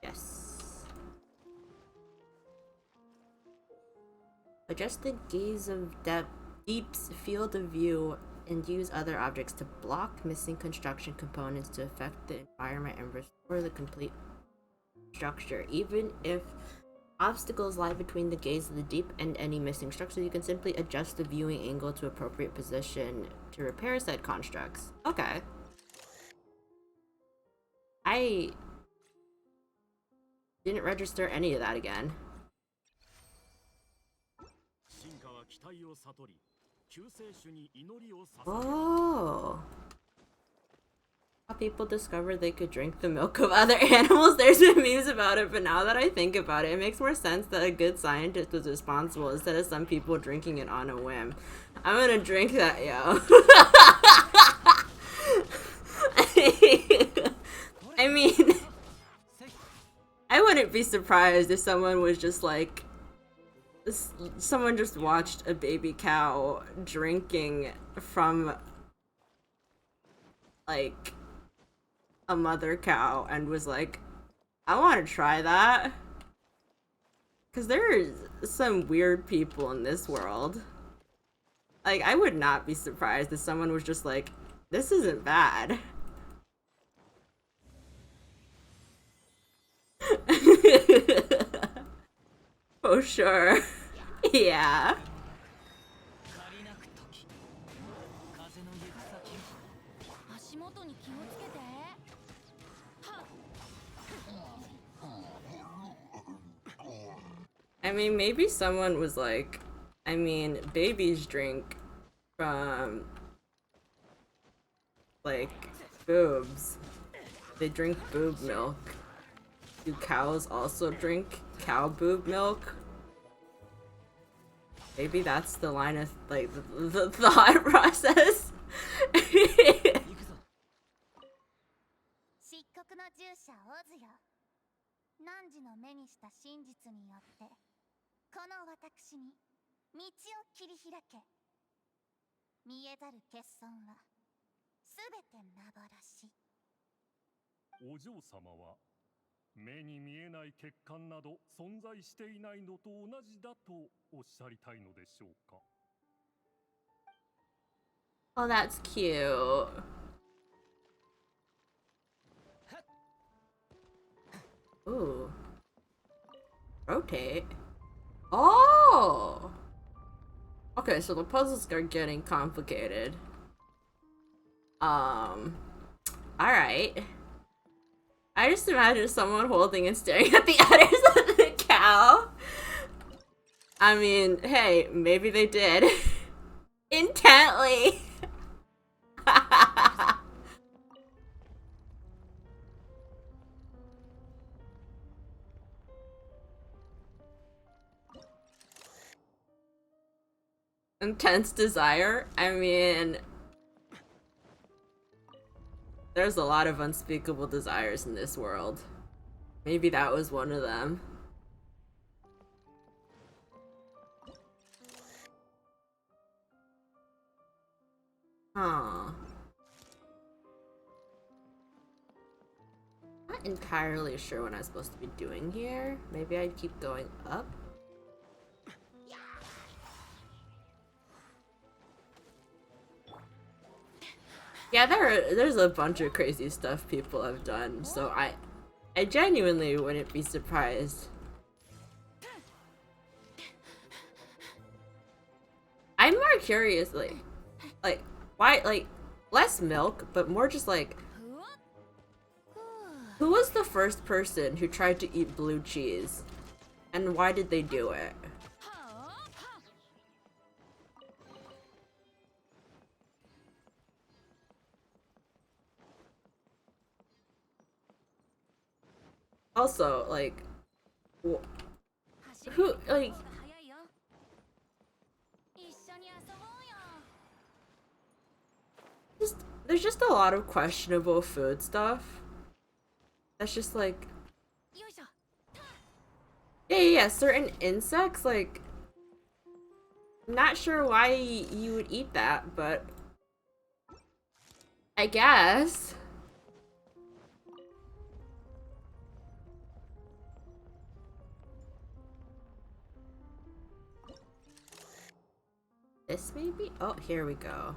A: Yes. Adjust the gaze of Deep's field of view and use other objects to block missing construction components to affect the environment and restore the complete structure. Even if obstacles lie between the gaze of the deep and any missing structure, you can simply adjust the viewing angle to appropriate position to repair said constructs. Okay. I didn't register any of that again. Oh. How people discovered they could drink the milk of other animals. There's been memes about it, but now that I think about it, it makes more sense that a good scientist was responsible instead of some people drinking it on a whim. I'm gonna drink that, yo. I mean, I wouldn't be surprised if someone was just like, someone just watched a baby cow drinking from like a mother cow and was like, I want to try that. Because there's some weird people in this world. Like, I would not be surprised if someone was just like, this isn't bad. Oh, sure. Yeah. I mean, maybe someone was like, I mean, babies drink from, like, boobs. They drink boob milk. Do cows also drink cow boob milk? Maybe that's the line of, like, the thought process.
G: O嬢様は目に見えない欠陥など存在していないのと同じだとおっしゃりたいのでしょうか。
A: Oh, that's cute. Ooh. Rotate. Oh! Okay, so the puzzles are getting complicated. Alright. I just imagine someone holding and staring at the udders of the cow. I mean, hey, maybe they did. Intently. Intense desire? I mean, there's a lot of unspeakable desires in this world. Maybe that was one of them. Huh. Not entirely sure what I'm supposed to be doing here. Maybe I'd keep going up. Yeah, there's a bunch of crazy stuff people have done, so I genuinely wouldn't be surprised. I'm more curious, like why, like, less milk, but more just like Who was the first person who tried to eat blue cheese? And why did they do it? Also, like, who, like, there's just a lot of questionable food stuff. That's just like, yeah, certain insects, like, not sure why you would eat that, but I guess. This maybe? Oh, here we go.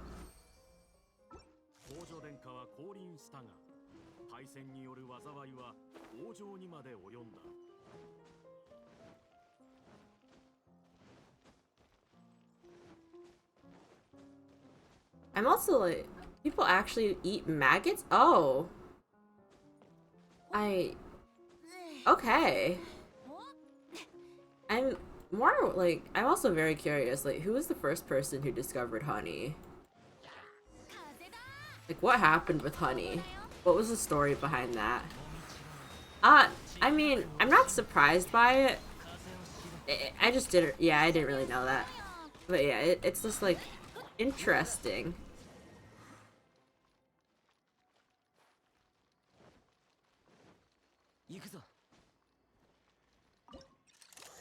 D: 北条殿下は降臨したが、敗戦による災いは王城にまで及んだ。
A: I'm also like, people actually eat maggots? Oh. Okay. I'm more like, I'm also very curious, like, who was the first person who discovered honey? Like, what happened with honey? What was the story behind that? I mean, I'm not surprised by it. I just didn't, yeah, I didn't really know that. But yeah, it's just like, interesting.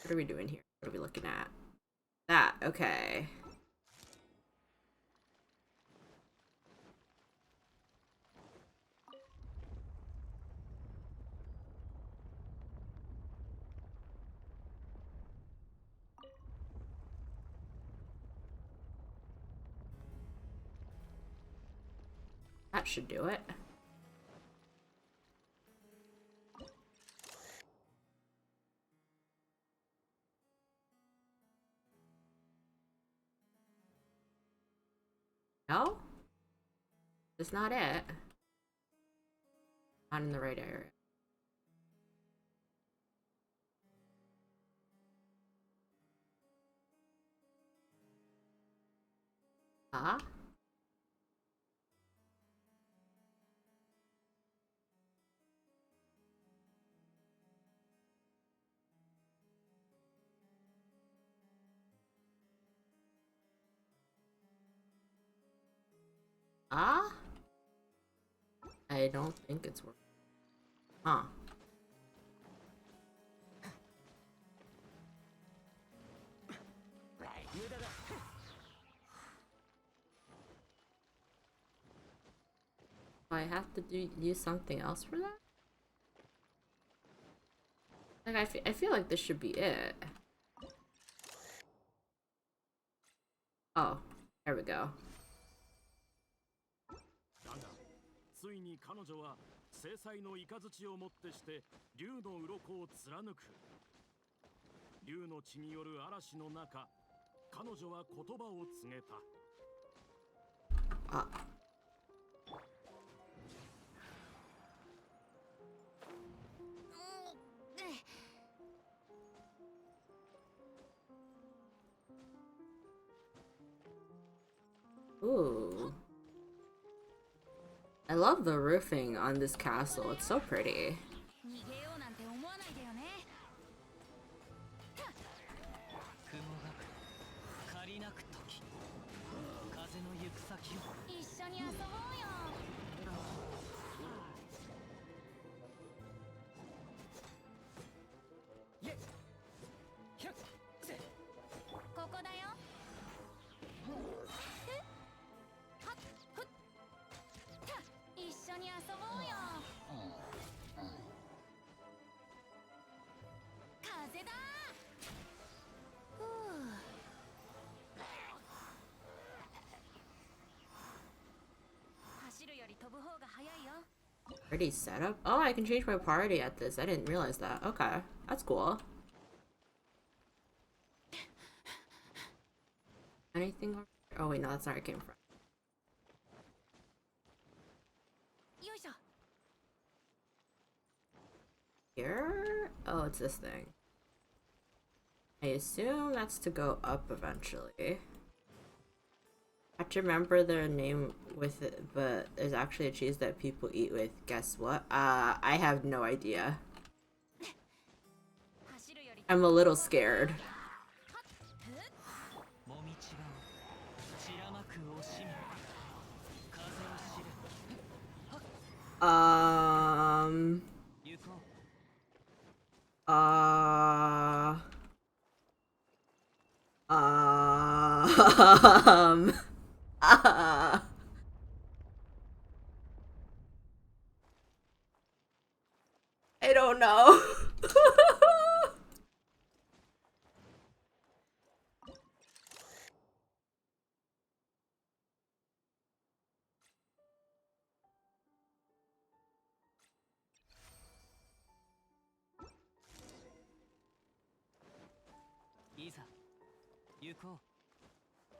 A: What are we doing here? What are we looking at? That, okay. That should do it. No? That's not it. Not in the right area. Huh? Ah? I don't think it's working. Huh. Do I have to use something else for that? Like, I feel like this should be it. Oh, there we go.
D: だが、ついに彼女は制裁の雷をもってして竜の鱗を貫く。竜の血による嵐の中、彼女は言葉を告げた。
A: あ。Ooh. I love the roofing on this castle. It's so pretty.
C: 逃げようなんて思わないでよね。
E: 雲が借りなく時、風の行く先を。
C: 一緒に遊ぼうよ。ここだよ。一緒に遊ぼうよ。風だ。ふう。走るより飛ぶ方が早いよ。
A: Party setup? Oh, I can change my party at this. I didn't realize that. Okay, that's cool. Anything? Oh wait, no, that's not where I came from.
C: よいしょ。
A: Here? Oh, it's this thing. I assume that's to go up eventually. I have to remember their name with it, but there's actually a cheese that people eat with. Guess what? I have no idea. I'm a little scared. Um, I don't know.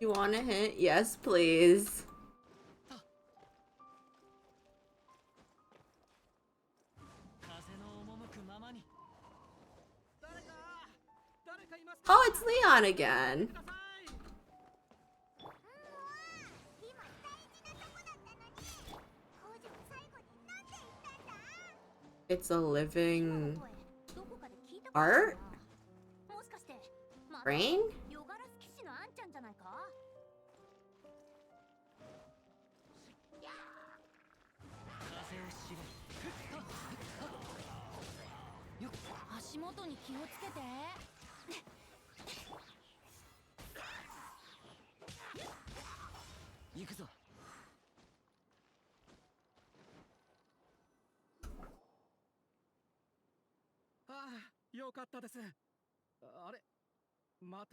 A: You want a hint? Yes, please. Oh, it's Leon again. It's a living art? Brain?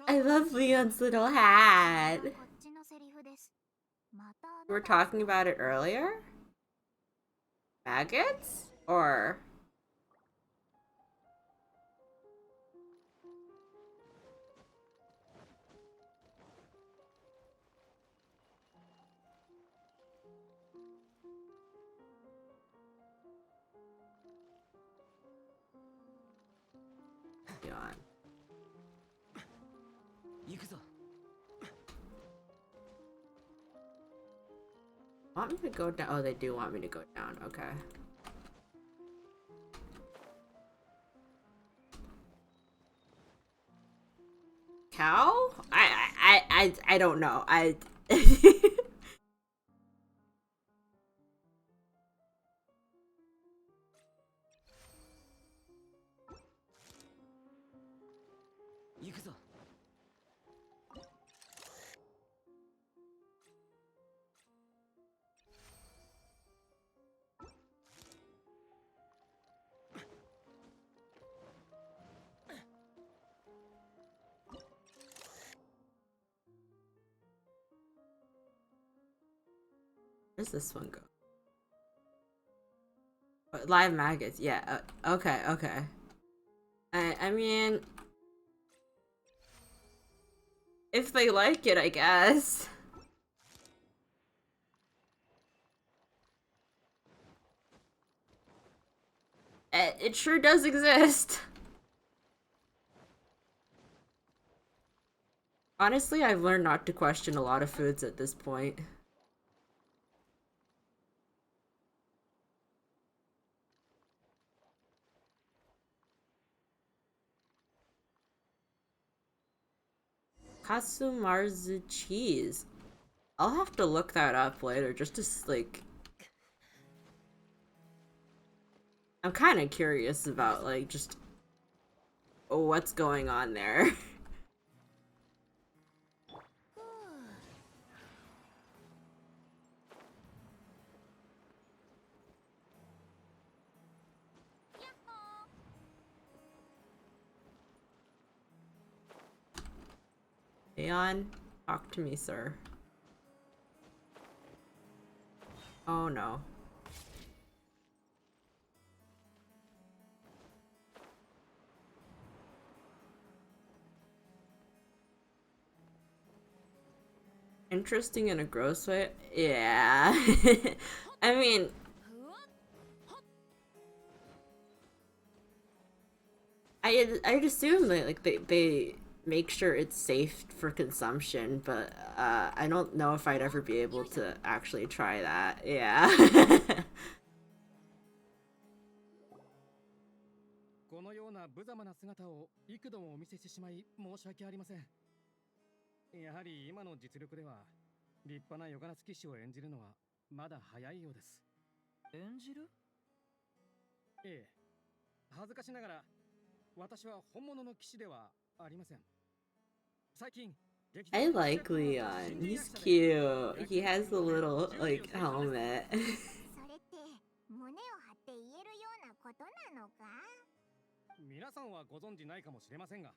A: I love Leon's little hat. We were talking about it earlier? Maggots? Or... Leon. Want me to go down? Oh, they do want me to go down. Okay. Cow? I don't know. Where's this one go? Live maggots, yeah. Okay, okay. I mean, if they like it, I guess. It sure does exist. Honestly, I've learned not to question a lot of foods at this point. Kasumarzu cheese. I'll have to look that up later just to like... I'm kind of curious about like just what's going on there. Leon, talk to me, sir. Oh no. Interesting in a gross way? Yeah. I mean... I'd assume that like they make sure it's safe for consumption, but I don't know if I'd ever be able to actually try that. Yeah.
B: このような無様な姿を幾度もお見せしてしまい申し訳ありません。やはり今の実力では立派なヨガラス騎士を演じるのはまだ早いようです。
E: 演じる？
B: ええ、恥ずかしながら私は本物の騎士ではありません。最近
A: I like Leon. He's cute. He has the little like helmet.
C: それって胸を張って言えるようなことなのか？
B: 皆さんはご存知ないかもしれませんが、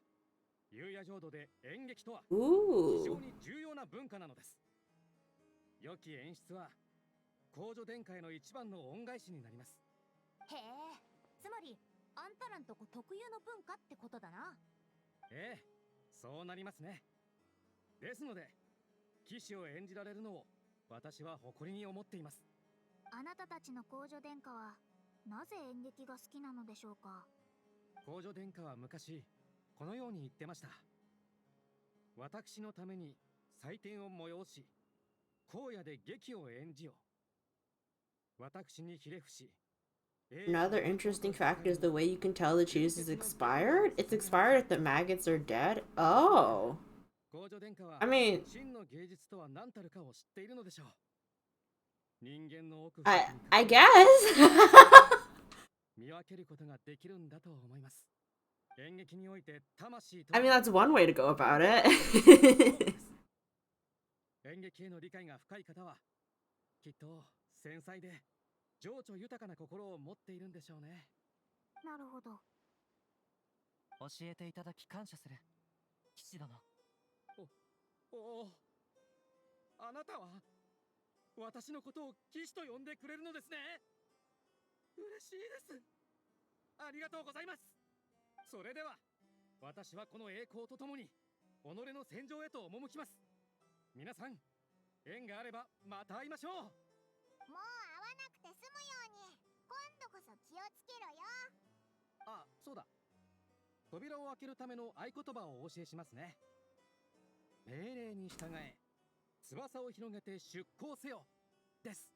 B: 優也浄土で演劇とは非
A: Ooh.
B: 常に重要な文化なのです。良き演出は公女殿下への一番の恩返しになります。
C: へえ、つまりあんたらんとこ特有の文化ってことだな。
B: ええ、そうなりますね。ですので、騎士を演じられるのを私は誇りに思っています。
C: あなたたちの公女殿下はなぜ演劇が好きなのでしょうか？
B: 公女殿下は昔このように言ってました。私のために祭典を催し、荒野で劇を演じよ。私にひれ伏し。
A: Another interesting fact is the way you can tell the cheese is expired. It's expired if the maggots are dead. Oh.
B: 公女殿下は
A: I mean,
B: 真の芸術とは何たるかを知っているのでしょう。人間の奥
A: I guess.
B: 見分けることができるんだと思います。演劇において魂と
A: I mean, that's one way to go about it.
B: 演劇への理解が深い方はきっと繊細で情緒豊かな心を持っているんでしょうね。
C: なるほど。
E: 教えていただき感謝する。騎士殿。
B: おお、あなたは私のことを騎士と呼んでくれるのですね。嬉しいです。ありがとうございます。それでは私はこの栄光とともに己の戦場へと赴きます。皆さん、縁があればまた会いましょう。
C: もう会わなくて済むように今度こそ気をつけろよ。
B: あ、そうだ。扉を開けるための合言葉をお教えしますね。命令に従え、翼を広げて出航せよです。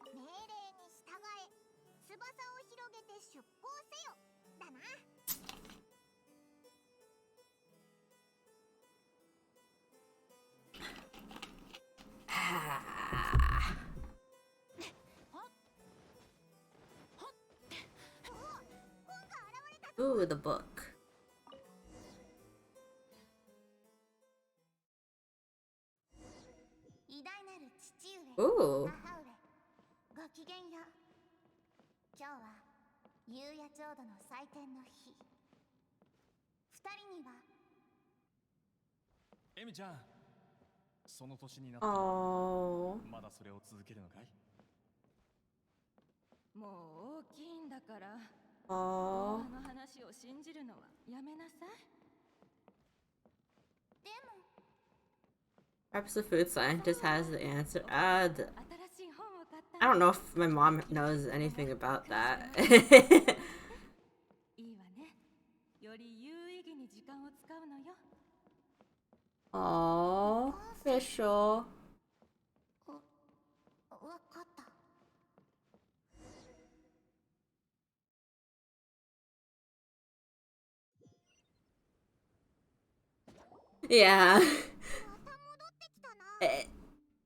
C: 命令に従え、翼を広げて出航せよだな。
A: Ooh, the book.
C: 偉大なる父上、
A: Ooh.
C: 母上、ごきげんよう。今日は優也浄土の祭典の日。二人には
G: エミちゃん、その年になって
A: Oh.
G: まだそれを続けるのかい？
F: もう大きいんだから、
A: Oh.
F: あの話を信じるのはやめなさい。
C: でも
A: Perhaps the food scientist has the answer.
F: 新しい本を買った
A: I don't know if my mom knows anything about that.
F: いいわね。より有意義に時間を使うのよ。
A: Oh, official.
C: わかった。
A: Yeah.
C: また戻ってきたな。
A: Eh,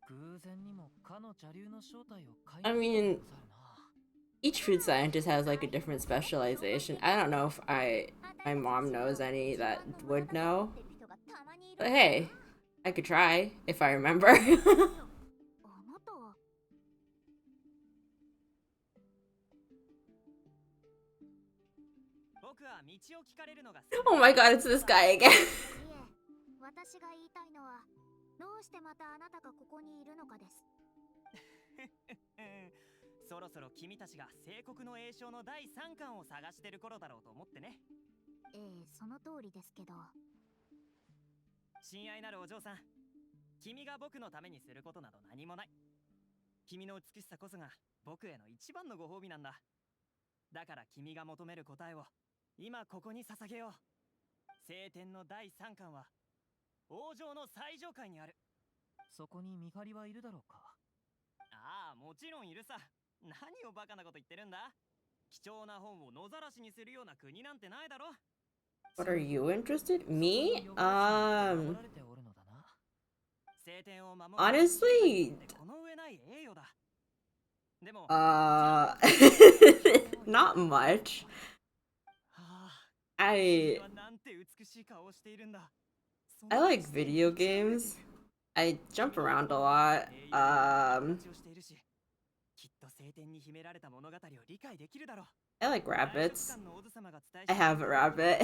E: 偶然にもかの邪竜の正体を解
A: I
E: 明
A: mean,
E: さるな。
A: each food scientist has like a different specialization. I don't know if my mom knows any that would know. But hey, I could try if I remember.
C: あなたは
I: 僕は道を聞かれるのが
A: Oh my god, it's this guy again.
C: いえ、私が言いたいのはどうしてまたあなたがここにいるのかです。
I: そろそろ君たちが聖国の栄唱の第3巻を探してる頃だろうと思ってね。
C: その通りですけど。
J: 親愛なるお嬢さん、君が僕のためにすることなど何もない。君の美しさこそが僕への一番のご褒美なんだ。だから君が求める答えを今ここに捧げよう。聖典の第3巻は王城の最上階にある。
E: そこに見張りはいるだろうか。
J: ああ、もちろんいるさ。何をバカなこと言ってるんだ。貴重な本を野ざらしにするような国なんてないだろ。
A: What are you interested? Me?
J: 聖典を守る
A: Honestly,
J: この上ない栄誉だ。でも
A: not much. I
J: なんて美しい顔をしているんだ。
A: I like video games. I jump around a lot.
J: きっと聖典に秘められた物語を理解できるだろう。
A: I like rabbits. I have a rabbit.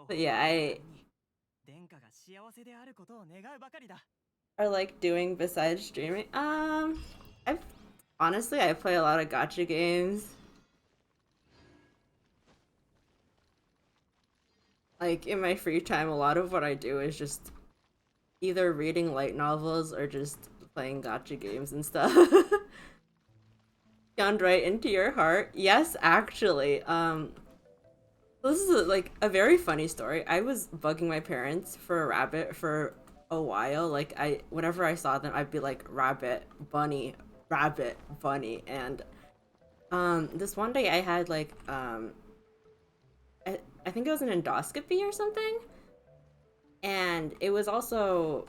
A: But yeah, I
J: 殿下が幸せであることを願うばかりだ。
A: are like doing besides streaming. I've honestly I play a lot of gacha games. Like in my free time, a lot of what I do is just either reading light novels or just playing gacha games and stuff. Gone right into your heart. Yes, actually. This is like a very funny story. I was bugging my parents for a rabbit for a while. Like whenever I saw them, I'd be like rabbit, bunny, and this one day I had like I think it was an endoscopy or something, and it was also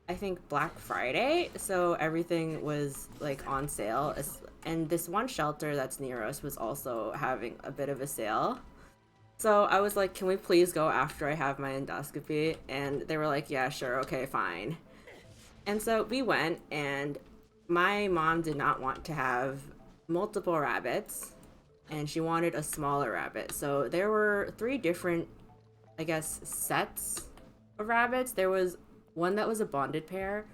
A: I think Black Friday, so everything was like on sale, and this one shelter that's near us was also having a bit of a sale. So I was like, can we please go after I have my endoscopy? And they were like, yeah, sure, okay, fine. And so we went, and my mom did not want to have multiple rabbits, and she wanted a smaller rabbit. So there were 3 different, I guess, sets of rabbits. There was one that was a bonded pair,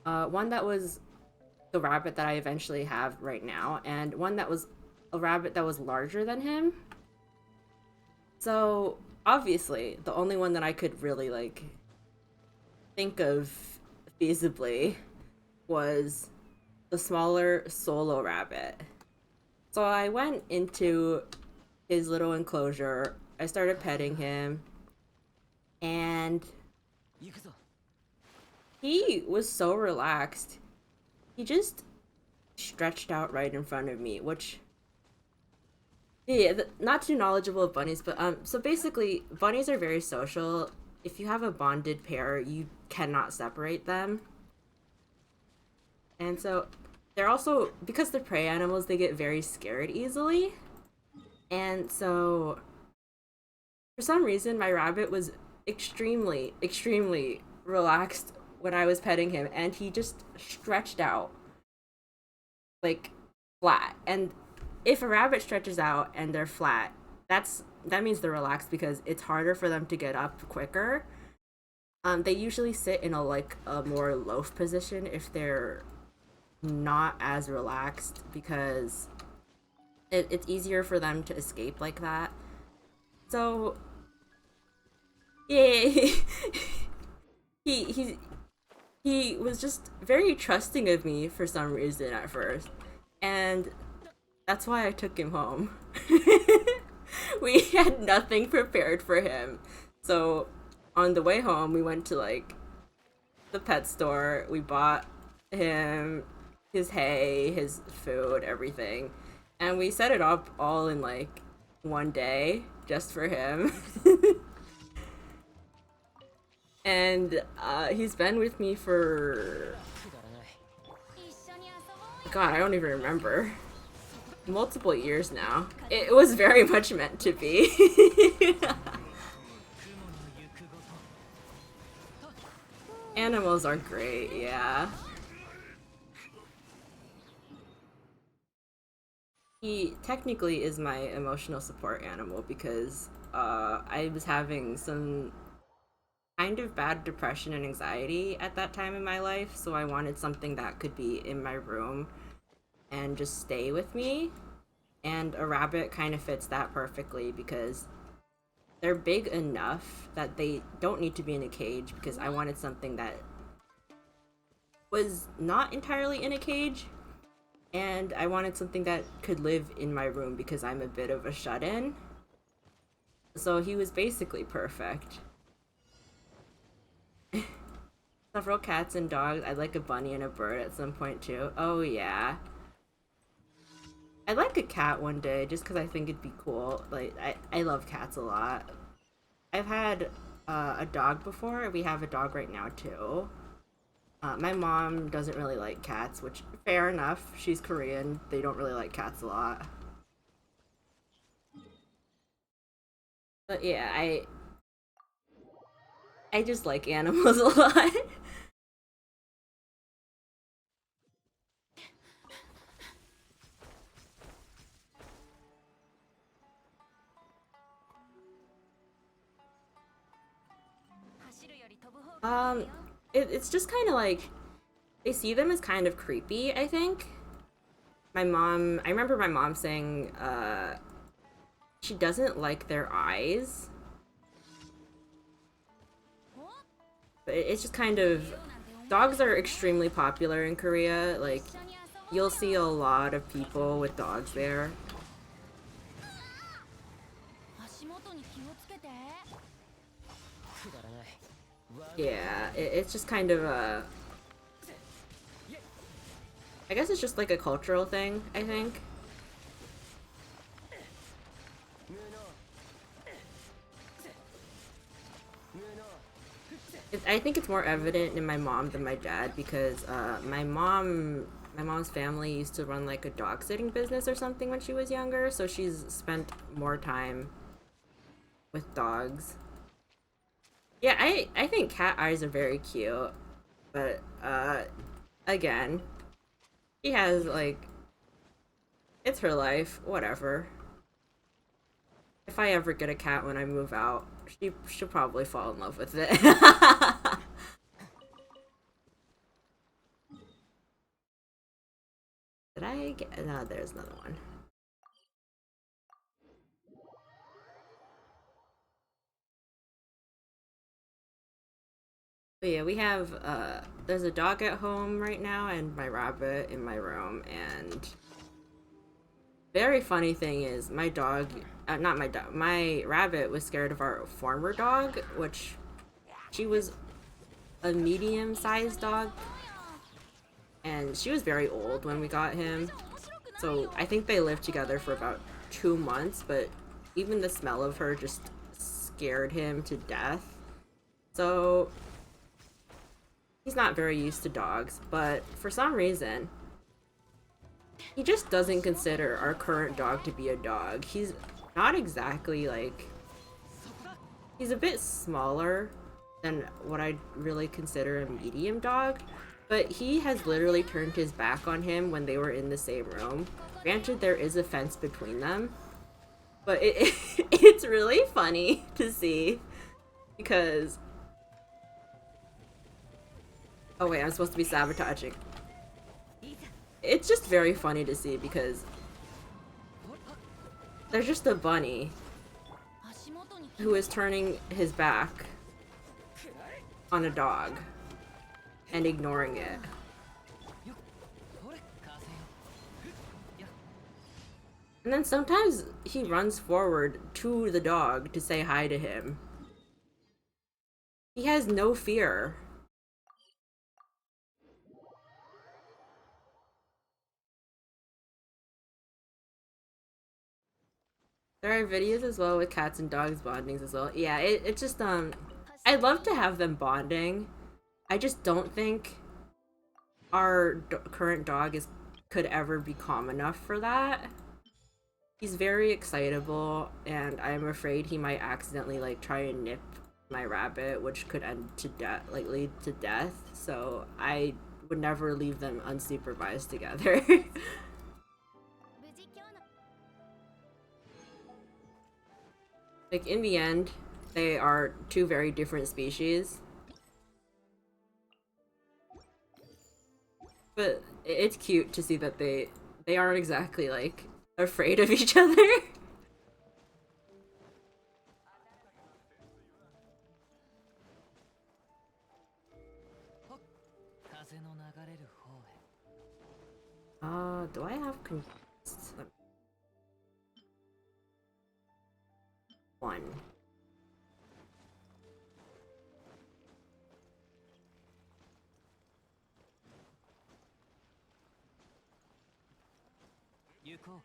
A: one that was the rabbit that I eventually have right now, and one that was a rabbit that was larger than him. So obviously the only one that I could really like think of feasibly was the smaller solo rabbit. So I went into his little enclosure, I started petting him, and he was so relaxed. He just stretched out right in front of me, which, yeah, not too knowledgeable of bunnies, but so basically bunnies are very social. If you have a bonded pair, you cannot separate them. And so they're also, because they're prey animals, they get very scared easily. And so for some reason my rabbit was extremely relaxed when I was petting him, and he just stretched out like flat. And if a rabbit stretches out and they're flat, that means they're relaxed, because it's harder for them to get up quicker. They usually sit in a more loaf position if they're not as relaxed, because it's easier for them to escape like that. So yeah, he was just very trusting of me for some reason at first, and that's why I took him home. We had nothing prepared for him, so on the way home we went to like the pet store. We bought him his hay, his food, everything, and we set it up all in like one day just for him. And he's been with me for, God, I don't even remember, multiple years now. It was very much meant to be. Animals are great, yeah. He technically is my emotional support animal, because I was having some kind of bad depression and anxiety at that time in my life, so I wanted something that could be in my room and just stay with me And a rabbit kind of fits that perfectly because they're big enough that they don't need to be in a cage, because I wanted something that was not entirely in a cage, and I wanted something that could live in my room because I'm a bit of a shut-in. So he was basically perfect. Several cats and dogs. I'd like a bunny and a bird at some point too. Oh yeah. I'd like a cat one day just because I think it'd be cool. Like, I love cats a lot. I've had a dog before. We have a dog right now too. My mom doesn't really like cats, which fair enough. She's Korean. They don't really like cats a lot. But yeah, I just like animals a lot. It's just kind of like, they see them as kind of creepy, I think. I remember my mom saying, she doesn't like their eyes. But it's just kind of, dogs are extremely popular in Korea. Like, you'll see a lot of people with dogs there. Yeah, it's just kind of a... I guess it's just like a cultural thing, I think. I think it's more evident in my mom than my dad because my mom's family used to run like a dog sitting business or something when she was younger, so she's spent more time with dogs. Yeah, I think cat eyes are very cute, but again, she has like, it's her life, whatever. If I ever get a cat when I move out, she'll probably fall in love with it. Did I get... No, there's another one. But yeah, we have, there's a dog at home right now and my rabbit in my room, and very funny thing is my dog, not my dog, my rabbit was scared of our former dog, which she was a medium-sized dog, and she was very old when we got him. So I think they lived together for about 2 months, but even the smell of her just scared him to death. So he's not very used to dogs, but for some reason, he just doesn't consider our current dog to be a dog. He's not exactly like... He's a bit smaller than what I'd really consider a medium dog, but he has literally turned his back on him when they were in the same room. Granted, there is a fence between them, but it's really funny to see because... Oh wait, I'm supposed to be sabotaging. It's just very funny to see because there's just a bunny who is turning his back on a dog and ignoring it. And then sometimes he runs forward to the dog to say hi to him. He has no fear. There are videos as well with cats and dogs bondings as well. Yeah, it's just, I'd love to have them bonding. I just don't think our current dog could ever be calm enough for that. He's very excitable, and I'm afraid he might accidentally, like, try and nip my rabbit, which could end to death, like, lead to death. So I would never leave them unsupervised together. Like, in the end, they are two very different species. But it's cute to see that they aren't exactly, like, afraid of each other.
E: 風の流れる方へ。
A: Do I have one?
E: 行こう。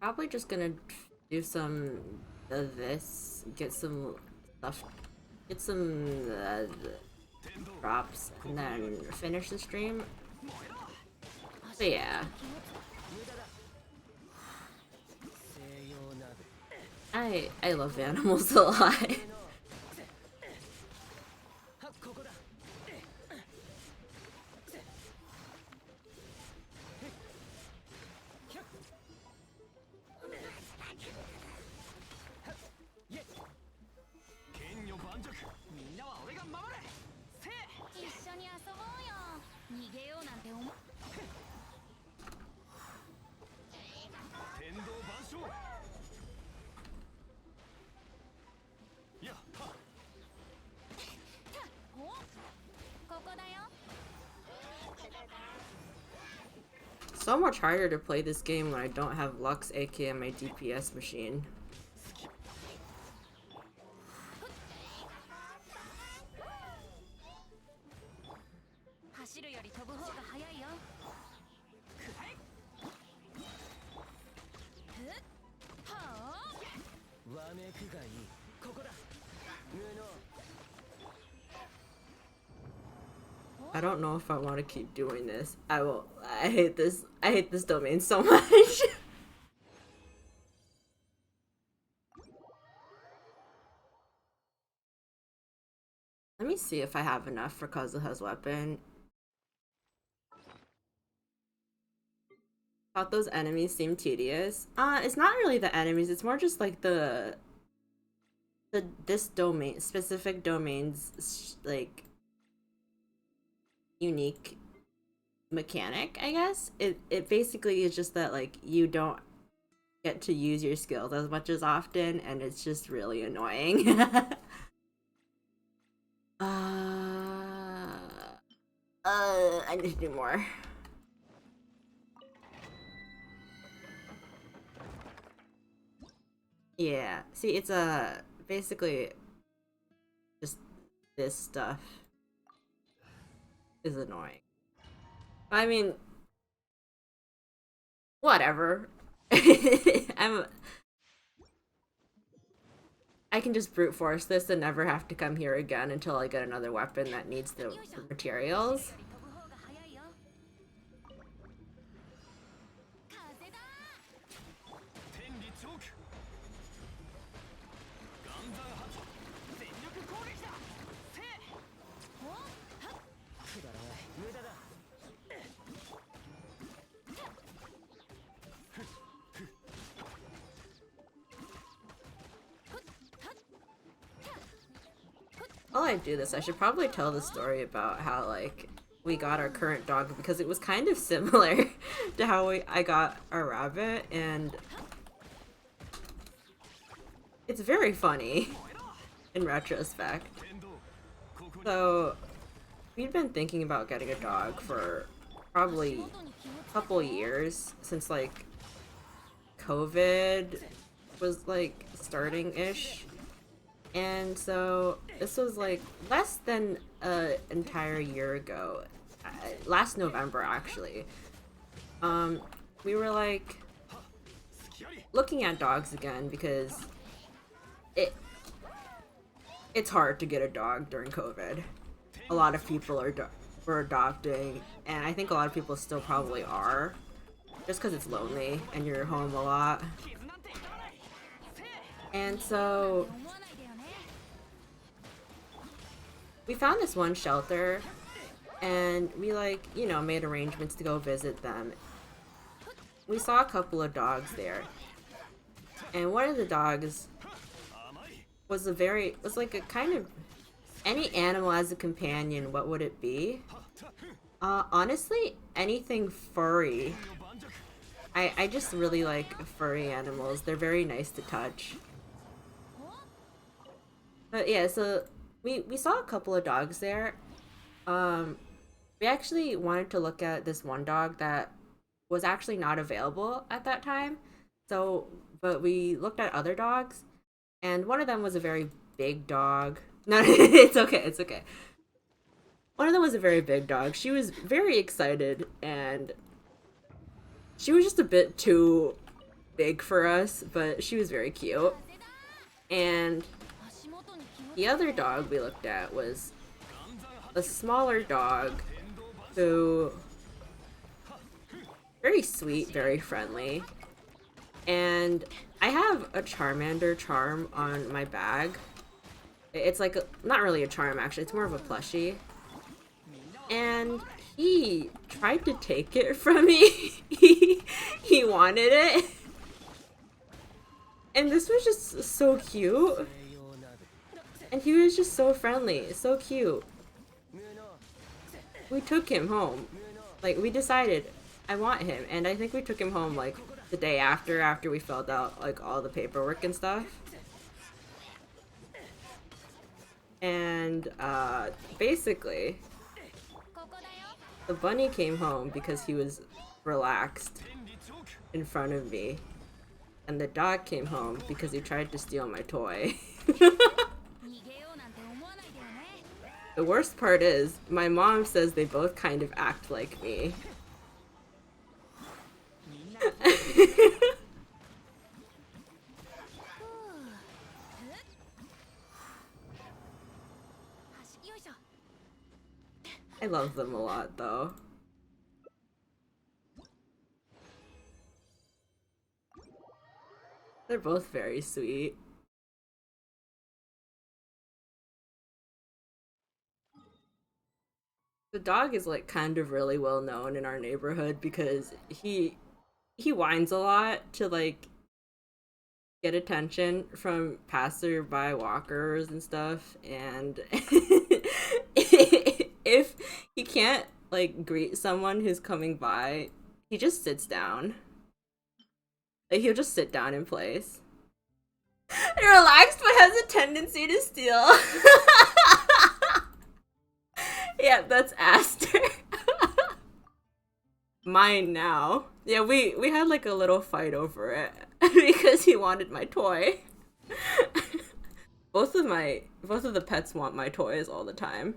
A: Probably just gonna do some of this, get some stuff, get some drops, and then finish the stream. But yeah. I love animals a lot. So much harder to play this game when I don't have Lux, aka my DPS machine. I don't know if I want to keep doing this. I will. I hate this. I hate this domain so much. Let me see if I have enough for Kazuha's weapon. Thought those enemies seem tedious. It's not really the enemies. It's more just like this domain, specific domain's like unique mechanic, I guess. It basically is just that like you don't get to use your skills as much as often, and it's just really annoying. I need to do more. Yeah, see, it's basically just this stuff is annoying. I mean, whatever. I can just brute force this and never have to come here again until I get another weapon that needs the materials. While I do this, I should probably tell the story about how, like, we got our current dog, because it was kind of similar to how I got our rabbit, and it's very funny in retrospect. So, we'd been thinking about getting a dog for probably a couple years since like COVID was like starting-ish. And so this was like less than an entire year ago, last November actually. We were like looking at dogs again because it's hard to get a dog during COVID. A lot of people were adopting, and I think a lot of people still probably are, just because it's lonely and you're home a lot. And so we found this one shelter, and we like, you know, made arrangements to go visit them. We saw a couple of dogs there, and one of the dogs was like a kind of, any animal as a companion, what would it be? Honestly, anything furry. I just really like furry animals. They're very nice to touch. But yeah, so we saw a couple of dogs there. We actually wanted to look at this one dog that was actually not available at that time. So, but we looked at other dogs, and one of them was a very big dog. No, it's okay, it's okay. One of them was a very big dog. She was very excited, and she was just a bit too big for us, but she was very cute. And the other dog we looked at was a smaller dog who, very sweet, very friendly. And I have a Charmander charm on my bag. It's like not really a charm actually, it's more of a plushie. And he tried to take it from me. he wanted it. And this was just so cute. And he was just so friendly, so cute. We took him home. Like, we decided, I want him. And I think we took him home, like, the day after we filled out, like, all the paperwork and stuff. And, basically, the bunny came home because he was relaxed in front of me. And the dog came home because he tried to steal my toy. The worst part is, my mom says they both kind of act like me. I love them a lot, though. They're both very sweet. The dog is like kind of really well known in our neighborhood because he whines a lot to like get attention from passerby walkers and stuff, and if he can't like greet someone who's coming by, he just sits down. Like, he'll just sit down in place. Relaxed but has a tendency to steal. Yeah, that's Aster. Mine now. Yeah, we had like a little fight over it because he wanted my toy. Both of the pets want my toys all the time.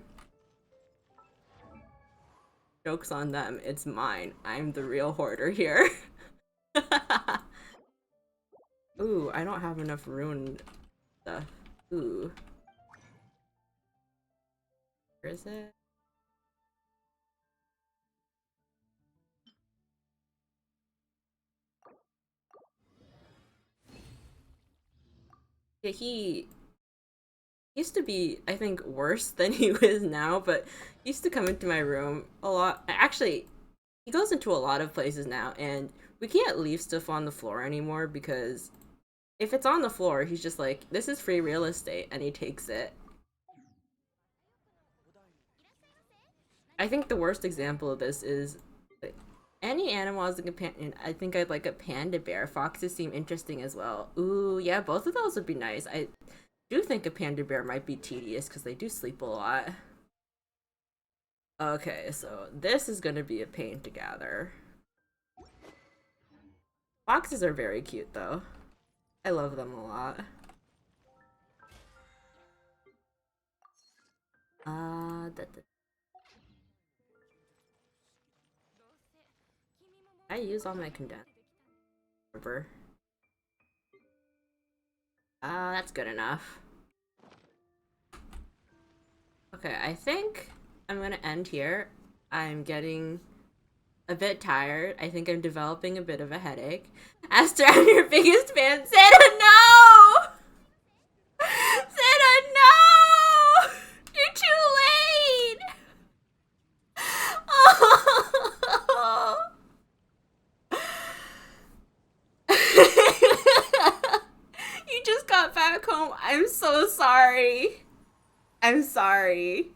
A: Joke's on them, it's mine. I'm the real hoarder here. Ooh, I don't have enough rune stuff. Ooh. Where is it? Yeah, he used to be, I think, worse than he is now, but he used to come into my room a lot. Actually, he goes into a lot of places now, and we can't leave stuff on the floor anymore because if it's on the floor, he's just like, this is free real estate, and he takes it. I think the worst example of this is like, any animal as a companion. I think I'd like a panda bear. Foxes seem interesting as well. Ooh, yeah, both of those would be nice. I do think a panda bear might be tedious because they do sleep a lot. Okay, so this is gonna be a pain to gather. Boxes are very cute though. I love them a lot. I use all my condensed. That's good enough. Okay, I think I'm gonna end here. I'm getting a bit tired. I think I'm developing a bit of a headache. Aster, I'm your biggest fan. Santa, no! Santa, no! You're too late! Oh. You just got back home. I'm so sorry. I'm sorry.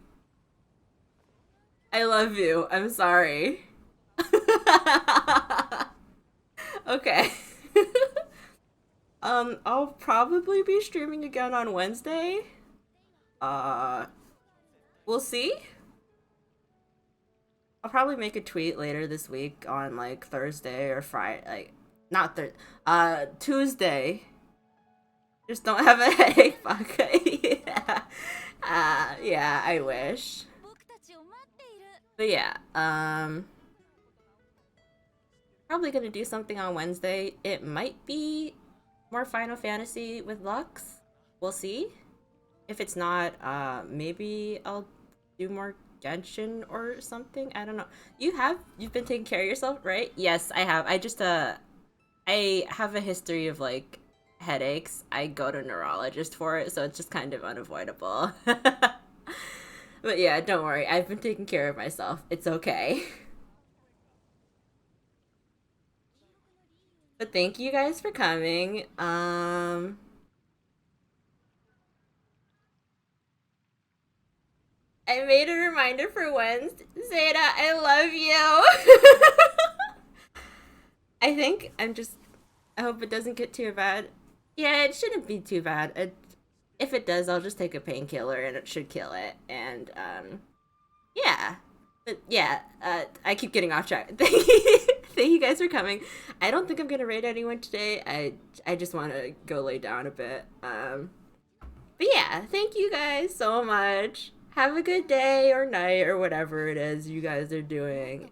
A: I love you. I'm sorry. Okay. I'll probably be streaming again on Wednesday. We'll see. I'll probably make a tweet later this week on like Thursday or Friday, like not Tuesday. Just don't have a headache, fuck. Yeah. Yeah, I wish. But yeah, probably gonna do something on Wednesday. It might be more Final Fantasy with Lux. We'll see. If it's not, maybe I'll do more Genshin or something. I don't know. You've been taking care of yourself, right? Yes, I have. I have a history of like headaches. I go to a neurologist for it, so it's just kind of unavoidable. But yeah, don't worry. I've been taking care of myself. It's okay. But thank you guys for coming. I made a reminder for Wednesday. Zeta, I love you. I hope it doesn't get too bad. Yeah, it shouldn't be too bad. If it does, I'll just take a painkiller and it should kill it. And, yeah. But yeah, I keep getting off track. Thank you guys for coming. I don't think I'm gonna raid anyone today. I just want to go lay down a bit. But yeah, thank you guys so much. Have a good day or night or whatever it is you guys are doing.